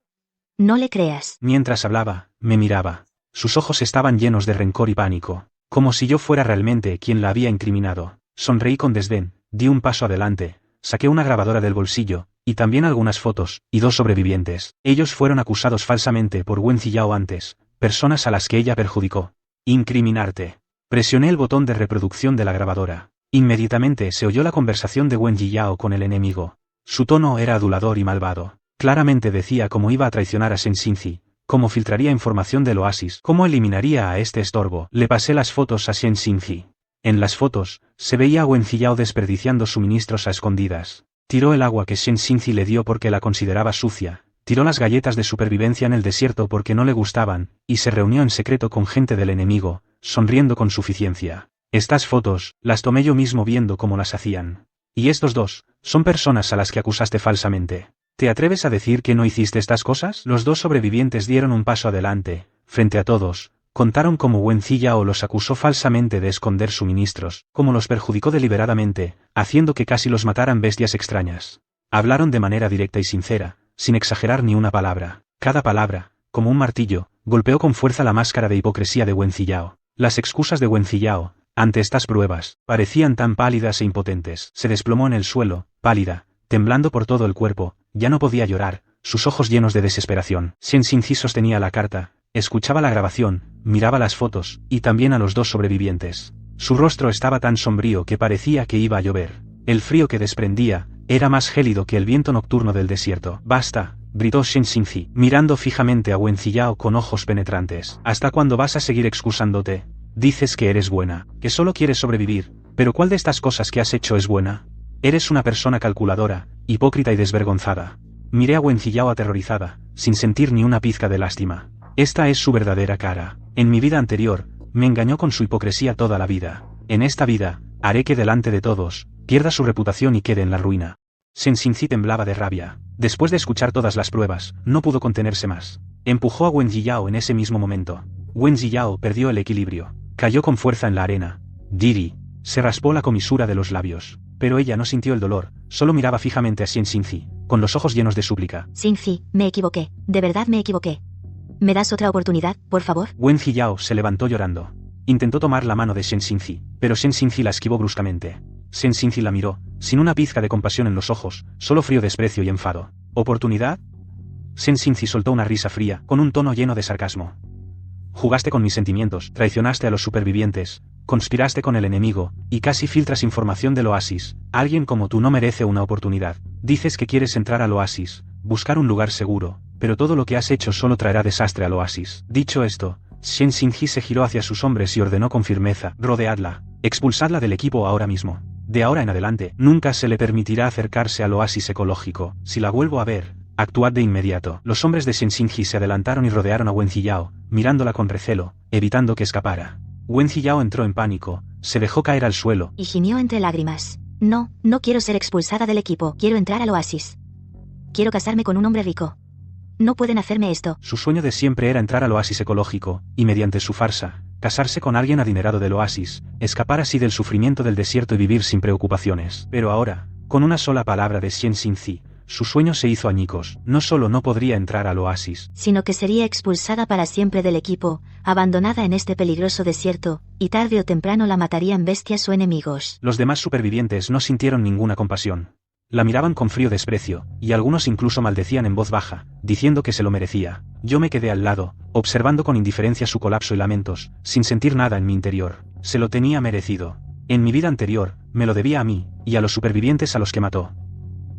No le creas. Mientras hablaba, me miraba. Sus ojos estaban llenos de rencor y pánico, como si yo fuera realmente quien la había incriminado. Sonreí con desdén, di un paso adelante, saqué una grabadora del bolsillo, y también algunas fotos, y 2 sobrevivientes. Ellos fueron acusados falsamente por Wen Ziyao antes, personas a las que ella perjudicó. Incriminarte. Presioné el botón de reproducción de la grabadora. Inmediatamente se oyó la conversación de Wen Ziyao con el enemigo. Su tono era adulador y malvado. Claramente decía cómo iba a traicionar a Shen Xinji, cómo filtraría información del oasis, cómo eliminaría a este estorbo. Le pasé las fotos a Shen Xinji. En las fotos, se veía a Wen Ziyao desperdiciando suministros a escondidas. Tiró el agua que Shen Xinji le dio porque la consideraba sucia, tiró las galletas de supervivencia en el desierto porque no le gustaban, y se reunió en secreto con gente del enemigo, sonriendo con suficiencia. Estas fotos, las tomé yo mismo viendo cómo las hacían. Y estos 2, son personas a las que acusaste falsamente. ¿Te atreves a decir que no hiciste estas cosas? Los 2 sobrevivientes dieron un paso adelante, frente a todos, contaron cómo Wen Ziyao los acusó falsamente de esconder suministros, cómo los perjudicó deliberadamente, haciendo que casi los mataran bestias extrañas. Hablaron de manera directa y sincera, sin exagerar ni una palabra. Cada palabra, como un martillo, golpeó con fuerza la máscara de hipocresía de Wen Ziyao. Las excusas de Wen Ziyao, ante estas pruebas, parecían tan pálidas e impotentes. Se desplomó en el suelo, pálida, temblando por todo el cuerpo, ya no podía llorar, sus ojos llenos de desesperación. Shen Xinji sostenía la carta, escuchaba la grabación, miraba las fotos, y también a los 2 sobrevivientes. Su rostro estaba tan sombrío que parecía que iba a llover. El frío que desprendía, era más gélido que el viento nocturno del desierto. «Basta», gritó Shen Xinji, mirando fijamente a Wen Ziyao con ojos penetrantes. «¿Hasta cuándo vas a seguir excusándote? Dices que eres buena, que solo quieres sobrevivir, pero ¿cuál de estas cosas que has hecho es buena? Eres una persona calculadora, hipócrita y desvergonzada». Miré a Wen Ziyao aterrorizada, sin sentir ni una pizca de lástima. Esta es su verdadera cara. En mi vida anterior, me engañó con su hipocresía toda la vida. En esta vida, haré que delante de todos, pierda su reputación y quede en la ruina. Shen Xinzi temblaba de rabia. Después de escuchar todas las pruebas, no pudo contenerse más. Empujó a Wen Ziyao en ese mismo momento. Wen Ziyao perdió el equilibrio. Cayó con fuerza en la arena. Diri. Se raspó la comisura de los labios. Pero ella no sintió el dolor, solo miraba fijamente a Shen Xinzi, con los ojos llenos de súplica. Xinzi, me equivoqué, de verdad me equivoqué. ¿Me das otra oportunidad, por favor? Wen Ziyao se levantó llorando. Intentó tomar la mano de Shen Xinzi, pero Shen Xinzi la esquivó bruscamente. Shen Xinzi la miró, sin una pizca de compasión en los ojos, solo frío desprecio y enfado. ¿Oportunidad? Shen Xinzi soltó una risa fría, con un tono lleno de sarcasmo. Jugaste con mis sentimientos, traicionaste a los supervivientes, conspiraste con el enemigo, y casi filtras información del oasis. Alguien como tú no merece una oportunidad. Dices que quieres entrar al oasis, buscar un lugar seguro, pero todo lo que has hecho solo traerá desastre al oasis. Dicho esto, Shen Xinzi se giró hacia sus hombres y ordenó con firmeza: rodeadla, expulsadla del equipo ahora mismo. De ahora en adelante, nunca se le permitirá acercarse al oasis ecológico. Si la vuelvo a ver, actuad de inmediato. Los hombres de Shen Xinzi se adelantaron y rodearon a Wen Ziyao, mirándola con recelo, evitando que escapara. Wen Ziyao entró en pánico, se dejó caer al suelo. Y gimió entre lágrimas. No, no quiero ser expulsada del equipo, quiero entrar al oasis. Quiero casarme con un hombre rico. No pueden hacerme esto. Su sueño de siempre era entrar al oasis ecológico, y mediante su farsa, casarse con alguien adinerado del oasis, escapar así del sufrimiento del desierto y vivir sin preocupaciones. Pero ahora, con una sola palabra de Shen Xinzi, su sueño se hizo añicos. No solo no podría entrar al oasis, sino que sería expulsada para siempre del equipo, abandonada en este peligroso desierto, y tarde o temprano la matarían bestias o enemigos. Los demás supervivientes no sintieron ninguna compasión. La miraban con frío desprecio, y algunos incluso maldecían en voz baja, diciendo que se lo merecía. Yo me quedé al lado, observando con indiferencia su colapso y lamentos, sin sentir nada en mi interior. Se lo tenía merecido. En mi vida anterior, me lo debía a mí, y a los supervivientes a los que mató.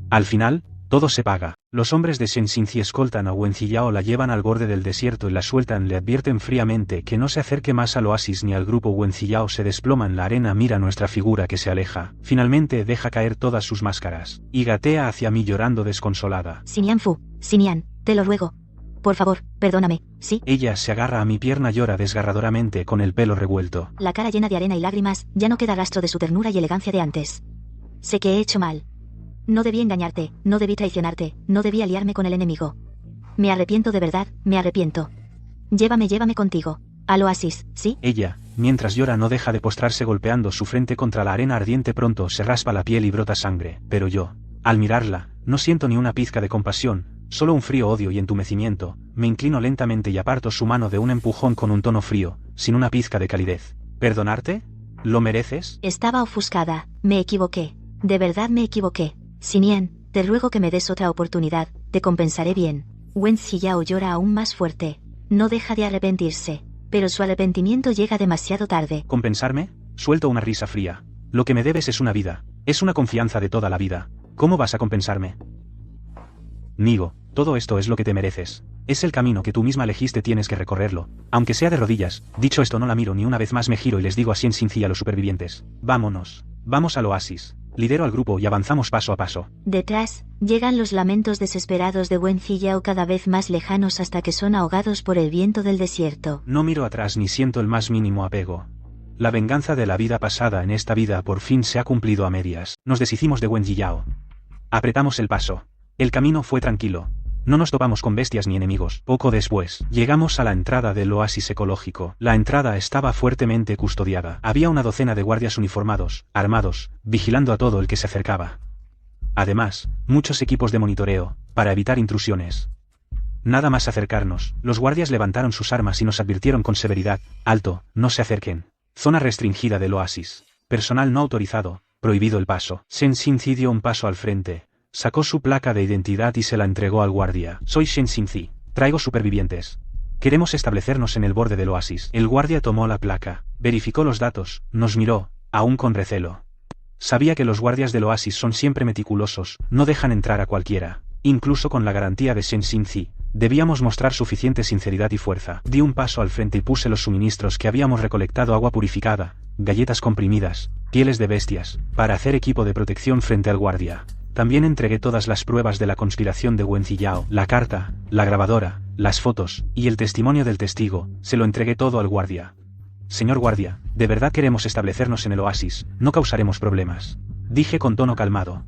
Al final, todo se paga. Los hombres de Shen Xinzi escoltan a Wen Ziyao, la llevan al borde del desierto y la sueltan. Le advierten fríamente que no se acerque más al oasis ni al grupo. Wen Ziyao se desploma en la arena, mira nuestra figura que se aleja. Finalmente deja caer todas sus máscaras, y gatea hacia mí llorando desconsolada. Xinian Fu, Xinian, te lo ruego. Por favor, perdóname, ¿sí? Ella se agarra a mi pierna, llora desgarradoramente con el pelo revuelto. La cara llena de arena y lágrimas, ya no queda rastro de su ternura y elegancia de antes. Sé que he hecho mal. No debí engañarte, no debí traicionarte, no debí aliarme con el enemigo. Me arrepiento de verdad, me arrepiento. Llévame contigo. Al oasis, ¿sí? Ella, mientras llora, no deja de postrarse golpeando su frente contra la arena ardiente. Pronto se raspa la piel y brota sangre, pero yo, al mirarla, no siento ni una pizca de compasión, solo un frío odio y entumecimiento. Me inclino lentamente y aparto su mano de un empujón con un tono frío, sin una pizca de calidez. ¿Perdonarte? ¿Lo mereces? Estaba ofuscada, me equivoqué. De verdad me equivoqué. Xinian, te ruego que me des otra oportunidad, te compensaré bien. Wen Ziyao llora aún más fuerte. No deja de arrepentirse, pero su arrepentimiento llega demasiado tarde. ¿Compensarme? Suelto una risa fría. Lo que me debes es una vida, es una confianza de toda la vida. ¿Cómo vas a compensarme? Nigo, todo esto es lo que te mereces. Es el camino que tú misma elegiste, tienes que recorrerlo, aunque sea de rodillas. Dicho esto, no la miro ni una vez más. Me giro y les digo a Shen Xinzi y a los supervivientes: vámonos, vamos al oasis. Lidero al grupo y avanzamos paso a paso. Detrás, llegan los lamentos desesperados de Wen Ziyao, cada vez más lejanos hasta que son ahogados por el viento del desierto. No miro atrás ni siento el más mínimo apego. La venganza de la vida pasada en esta vida por fin se ha cumplido a medias. Nos deshicimos de Wen Ziyao. Apretamos el paso. El camino fue tranquilo. No nos topamos con bestias ni enemigos. Poco después, llegamos a la entrada del oasis ecológico. La entrada estaba fuertemente custodiada. Había una docena de guardias uniformados, armados, vigilando a todo el que se acercaba. Además, muchos equipos de monitoreo, para evitar intrusiones. Nada más acercarnos, los guardias levantaron sus armas y nos advirtieron con severidad: alto, no se acerquen. Zona restringida del oasis. Personal no autorizado, prohibido el paso. Shen Xinzi dio un paso al frente. Sacó su placa de identidad y se la entregó al guardia. Soy Shen Xinzi. Traigo supervivientes. Queremos establecernos en el borde del oasis. El guardia tomó la placa, verificó los datos, nos miró, aún con recelo. Sabía que los guardias del oasis son siempre meticulosos, no dejan entrar a cualquiera. Incluso con la garantía de Shen Xinzi, debíamos mostrar suficiente sinceridad y fuerza. Di un paso al frente y puse los suministros que habíamos recolectado: agua purificada, galletas comprimidas, pieles de bestias, para hacer equipo de protección frente al guardia. También entregué todas las pruebas de la conspiración de Wen Ziyao, la carta, la grabadora, las fotos, y el testimonio del testigo. Se lo entregué todo al guardia. Señor guardia, de verdad queremos establecernos en el oasis, no causaremos problemas. Dije con tono calmado.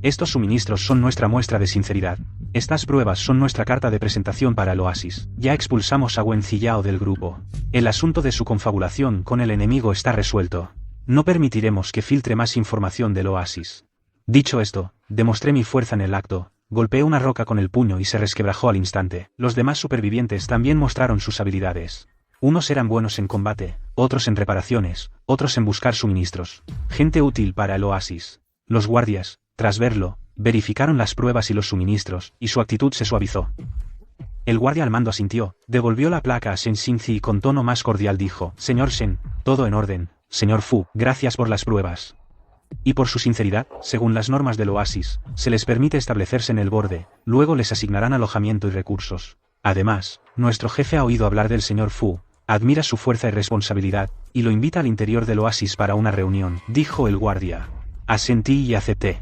Estos suministros son nuestra muestra de sinceridad. Estas pruebas son nuestra carta de presentación para el oasis. Ya expulsamos a Wen Ziyao del grupo. El asunto de su confabulación con el enemigo está resuelto. No permitiremos que filtre más información del oasis. Dicho esto, demostré mi fuerza en el acto, golpeé una roca con el puño y se resquebrajó al instante. Los demás supervivientes también mostraron sus habilidades. Unos eran buenos en combate, otros en reparaciones, otros en buscar suministros. Gente útil para el oasis. Los guardias, tras verlo, verificaron las pruebas y los suministros, y su actitud se suavizó. El guardia al mando asintió, devolvió la placa a Shen Xingzi y con tono más cordial dijo: Señor Shen, todo en orden. Señor Fu, gracias por las pruebas. Y por su sinceridad, según las normas del oasis, se les permite establecerse en el borde, luego les asignarán alojamiento y recursos. Además, nuestro jefe ha oído hablar del señor Fu, admira su fuerza y responsabilidad, y lo invita al interior del oasis para una reunión, dijo el guardia. Asentí y acepté.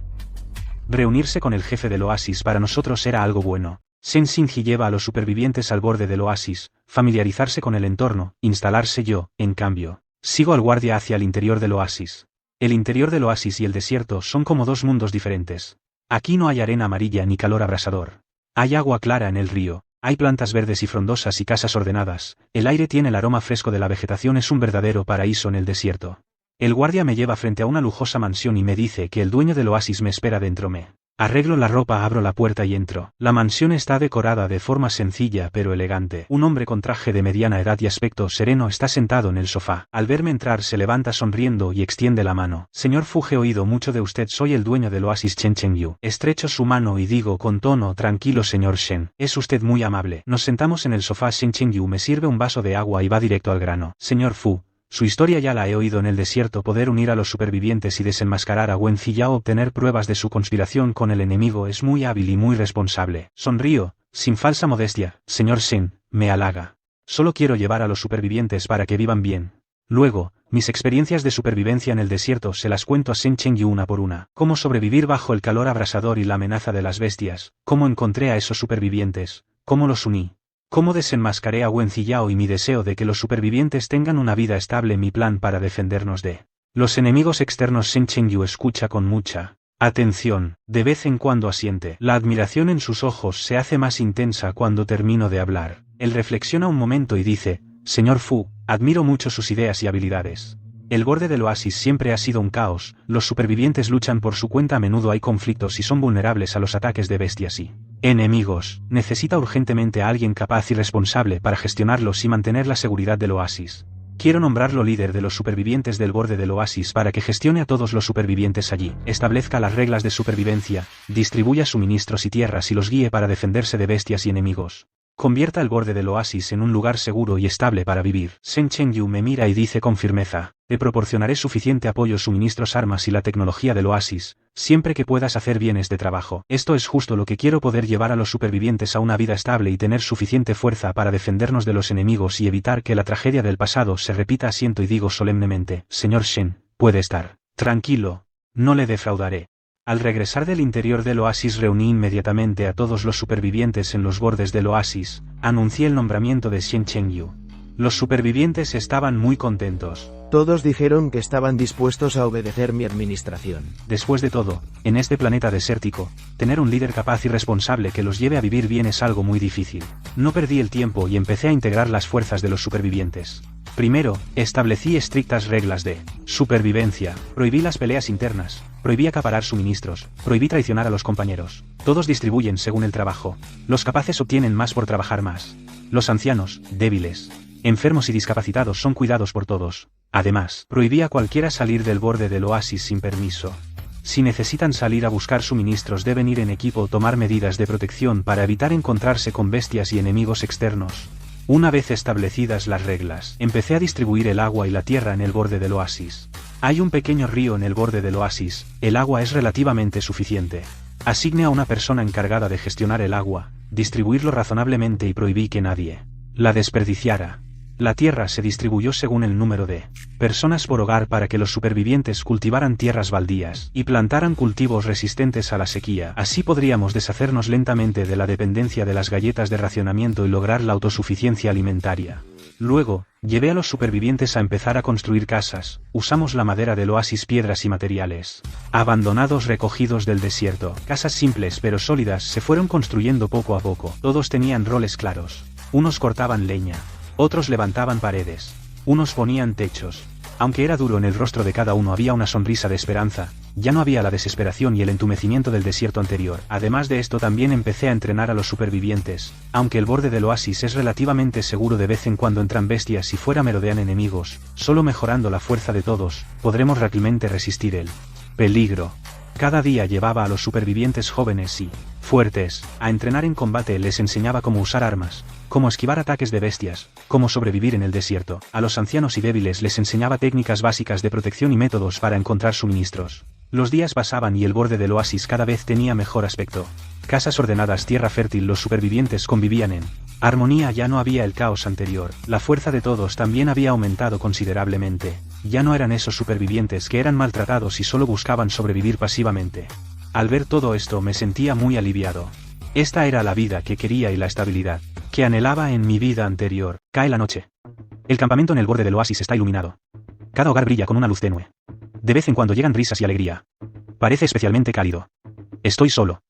Reunirse con el jefe del oasis para nosotros era algo bueno. Shen Xingzi lleva a los supervivientes al borde del oasis, familiarizarse con el entorno, instalarse yo, en cambio, sigo al guardia hacia el interior del oasis. El interior del oasis y el desierto son como dos mundos diferentes. Aquí no hay arena amarilla ni calor abrasador. Hay agua clara en el río, hay plantas verdes y frondosas y casas ordenadas, el aire tiene el aroma fresco de la vegetación, es un verdadero paraíso en el desierto. El guardia me lleva frente a una lujosa mansión y me dice que el dueño del oasis me espera dentro. Me arreglo la ropa, abro la puerta y entro. La mansión está decorada de forma sencilla pero elegante. Un hombre con traje de mediana edad y aspecto sereno está sentado en el sofá. Al verme entrar se levanta sonriendo y extiende la mano. Señor Fu, he oído mucho de usted, soy el dueño del oasis Chen Chengyu. Estrecho su mano y digo con tono tranquilo: señor Shen, es usted muy amable. Nos sentamos en el sofá. Chen Chengyu me sirve un vaso de agua y va directo al grano. Señor Fu, su historia ya la he oído en el desierto. Poder unir a los supervivientes y desenmascarar a Wen Ziyao, obtener pruebas de su conspiración con el enemigo, es muy hábil y muy responsable. Sonrío, sin falsa modestia. Señor Shen, me halaga. Solo quiero llevar a los supervivientes para que vivan bien. Luego, mis experiencias de supervivencia en el desierto se las cuento a Shen Chengyu una por una. Cómo sobrevivir bajo el calor abrasador y la amenaza de las bestias, cómo encontré a esos supervivientes, cómo los uní. Cómo desenmascaré a Wen Ziyao y mi deseo de que los supervivientes tengan una vida estable, mi plan para defendernos de los enemigos externos. Shen Chengyu escucha con mucha atención, de vez en cuando asiente. La admiración en sus ojos se hace más intensa cuando termino de hablar. Él reflexiona un momento y dice: Señor Fu, admiro mucho sus ideas y habilidades. El borde del oasis siempre ha sido un caos, los supervivientes luchan por su cuenta, a menudo hay conflictos y son vulnerables a los ataques de bestias y enemigos. Necesita urgentemente a alguien capaz y responsable para gestionarlos y mantener la seguridad del oasis. Quiero nombrarlo líder de los supervivientes del borde del oasis para que gestione a todos los supervivientes allí, establezca las reglas de supervivencia, distribuya suministros y tierras y los guíe para defenderse de bestias y enemigos. Convierta el borde del oasis en un lugar seguro y estable para vivir. Shen Chengyu me mira y dice con firmeza: te proporcionaré suficiente apoyo, suministros, armas y la tecnología del oasis, siempre que puedas hacer bien este trabajo. Esto es justo lo que quiero, poder llevar a los supervivientes a una vida estable y tener suficiente fuerza para defendernos de los enemigos y evitar que la tragedia del pasado se repita. Asiento y digo solemnemente: señor Shen, puede estar tranquilo, no le defraudaré. Al regresar del interior del oasis reuní inmediatamente a todos los supervivientes en los bordes del oasis, anuncié el nombramiento de Shen Chengyu. Los supervivientes estaban muy contentos. Todos dijeron que estaban dispuestos a obedecer mi administración. Después de todo, en este planeta desértico, tener un líder capaz y responsable que los lleve a vivir bien es algo muy difícil. No perdí el tiempo y empecé a integrar las fuerzas de los supervivientes. Primero, establecí estrictas reglas de supervivencia, prohibí las peleas internas, prohibí acaparar suministros, prohibí traicionar a los compañeros. Todos distribuyen según el trabajo. Los capaces obtienen más por trabajar más. Los ancianos, débiles, enfermos y discapacitados son cuidados por todos. Además, prohibí a cualquiera salir del borde del oasis sin permiso. Si necesitan salir a buscar suministros deben ir en equipo o tomar medidas de protección para evitar encontrarse con bestias y enemigos externos. Una vez establecidas las reglas, empecé a distribuir el agua y la tierra en el borde del oasis. Hay un pequeño río en el borde del oasis, el agua es relativamente suficiente. Asigné a una persona encargada de gestionar el agua, distribuirlo razonablemente y prohibí que nadie la desperdiciara. La tierra se distribuyó según el número de personas por hogar para que los supervivientes cultivaran tierras baldías y plantaran cultivos resistentes a la sequía. Así podríamos deshacernos lentamente de la dependencia de las galletas de racionamiento y lograr la autosuficiencia alimentaria. Luego, llevé a los supervivientes a empezar a construir casas. Usamos la madera del oasis, piedras y materiales abandonados recogidos del desierto. Casas simples pero sólidas se fueron construyendo poco a poco. Todos tenían roles claros. Unos cortaban leña, otros levantaban paredes, unos ponían techos. Aunque era duro en el rostro de cada uno, había una sonrisa de esperanza. Ya no había la desesperación y el entumecimiento del desierto anterior. Además de esto, también empecé a entrenar a los supervivientes. Aunque el borde del oasis es relativamente seguro, de vez en cuando entran bestias y fuera merodean enemigos. Solo mejorando la fuerza de todos, podremos rápidamente resistir el peligro. Cada día llevaba a los supervivientes jóvenes y fuertes a entrenar en combate. Les enseñaba cómo usar armas, cómo esquivar ataques de bestias, cómo sobrevivir en el desierto. A los ancianos y débiles les enseñaba técnicas básicas de protección y métodos para encontrar suministros. Los días pasaban y el borde del oasis cada vez tenía mejor aspecto. Casas ordenadas, tierra fértil, los supervivientes convivían en armonía, ya no había el caos anterior. La fuerza de todos también había aumentado considerablemente. Ya no eran esos supervivientes que eran maltratados y solo buscaban sobrevivir pasivamente. Al ver todo esto me sentía muy aliviado. Esta era la vida que quería y la estabilidad que anhelaba en mi vida anterior. Cae la noche. El campamento en el borde del oasis está iluminado. Cada hogar brilla con una luz tenue. De vez en cuando llegan risas y alegría. Parece especialmente cálido. Estoy solo.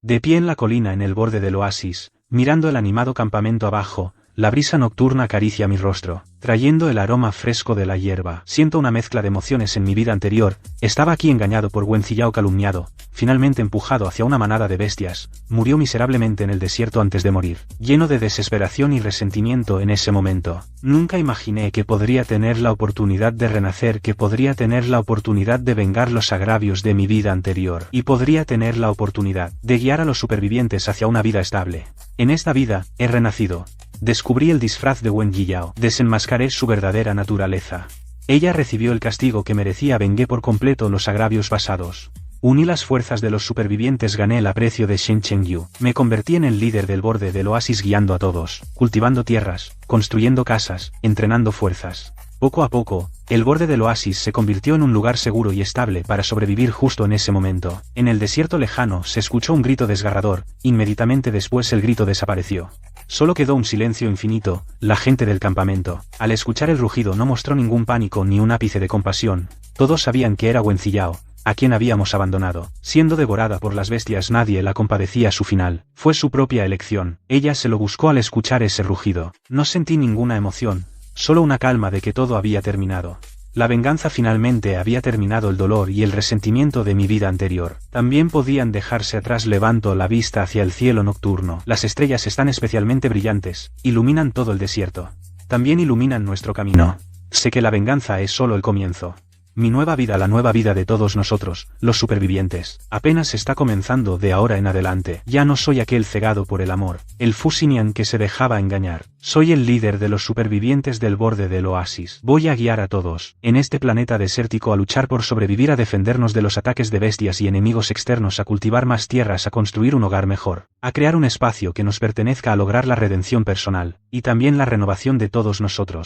De pie en la colina en el borde del oasis, mirando el animado campamento abajo, la brisa nocturna acaricia mi rostro, trayendo el aroma fresco de la hierba. Siento una mezcla de emociones en mi vida anterior. Estaba aquí engañado por Wencillao, calumniado, finalmente empujado hacia una manada de bestias, murió miserablemente en el desierto antes de morir, lleno de desesperación y resentimiento en ese momento. Nunca imaginé que podría tener la oportunidad de renacer, que podría tener la oportunidad de vengar los agravios de mi vida anterior, y podría tener la oportunidad de guiar a los supervivientes hacia una vida estable. En esta vida, he renacido. Descubrí el disfraz de Wencillao, desenmascaré su verdadera naturaleza. Ella recibió el castigo que merecía, vengué por completo los agravios pasados. Uní las fuerzas de los supervivientes, gané el aprecio de Shen Chengyu. Me convertí en el líder del borde del oasis, guiando a todos, cultivando tierras, construyendo casas, entrenando fuerzas. Poco a poco, el borde del oasis se convirtió en un lugar seguro y estable para sobrevivir. Justo en ese momento, en el desierto lejano se escuchó un grito desgarrador. Inmediatamente después el grito desapareció. Solo quedó un silencio infinito. La gente del campamento, al escuchar el rugido, no mostró ningún pánico ni un ápice de compasión. Todos sabían que era Wencillao, a quien habíamos abandonado. Siendo devorada por las bestias, nadie la compadecía. Su final fue su propia elección. Ella se lo buscó al escuchar ese rugido. No sentí ninguna emoción, solo una calma de que todo había terminado. La venganza finalmente había terminado. El dolor y el resentimiento de mi vida anterior también podían dejarse atrás. Levanto la vista hacia el cielo nocturno. Las estrellas están especialmente brillantes, iluminan todo el desierto. También iluminan nuestro camino. Sé que la venganza es solo el comienzo. Mi nueva vida, la nueva vida de todos nosotros, los supervivientes, apenas está comenzando. De ahora en adelante, ya no soy aquel cegado por el amor, el Fusinian que se dejaba engañar. Soy el líder de los supervivientes del borde del oasis. Voy a guiar a todos, en este planeta desértico, a luchar por sobrevivir, a defendernos de los ataques de bestias y enemigos externos, a cultivar más tierras, a construir un hogar mejor, a crear un espacio que nos pertenezca, a lograr la redención personal, y también la renovación de todos nosotros.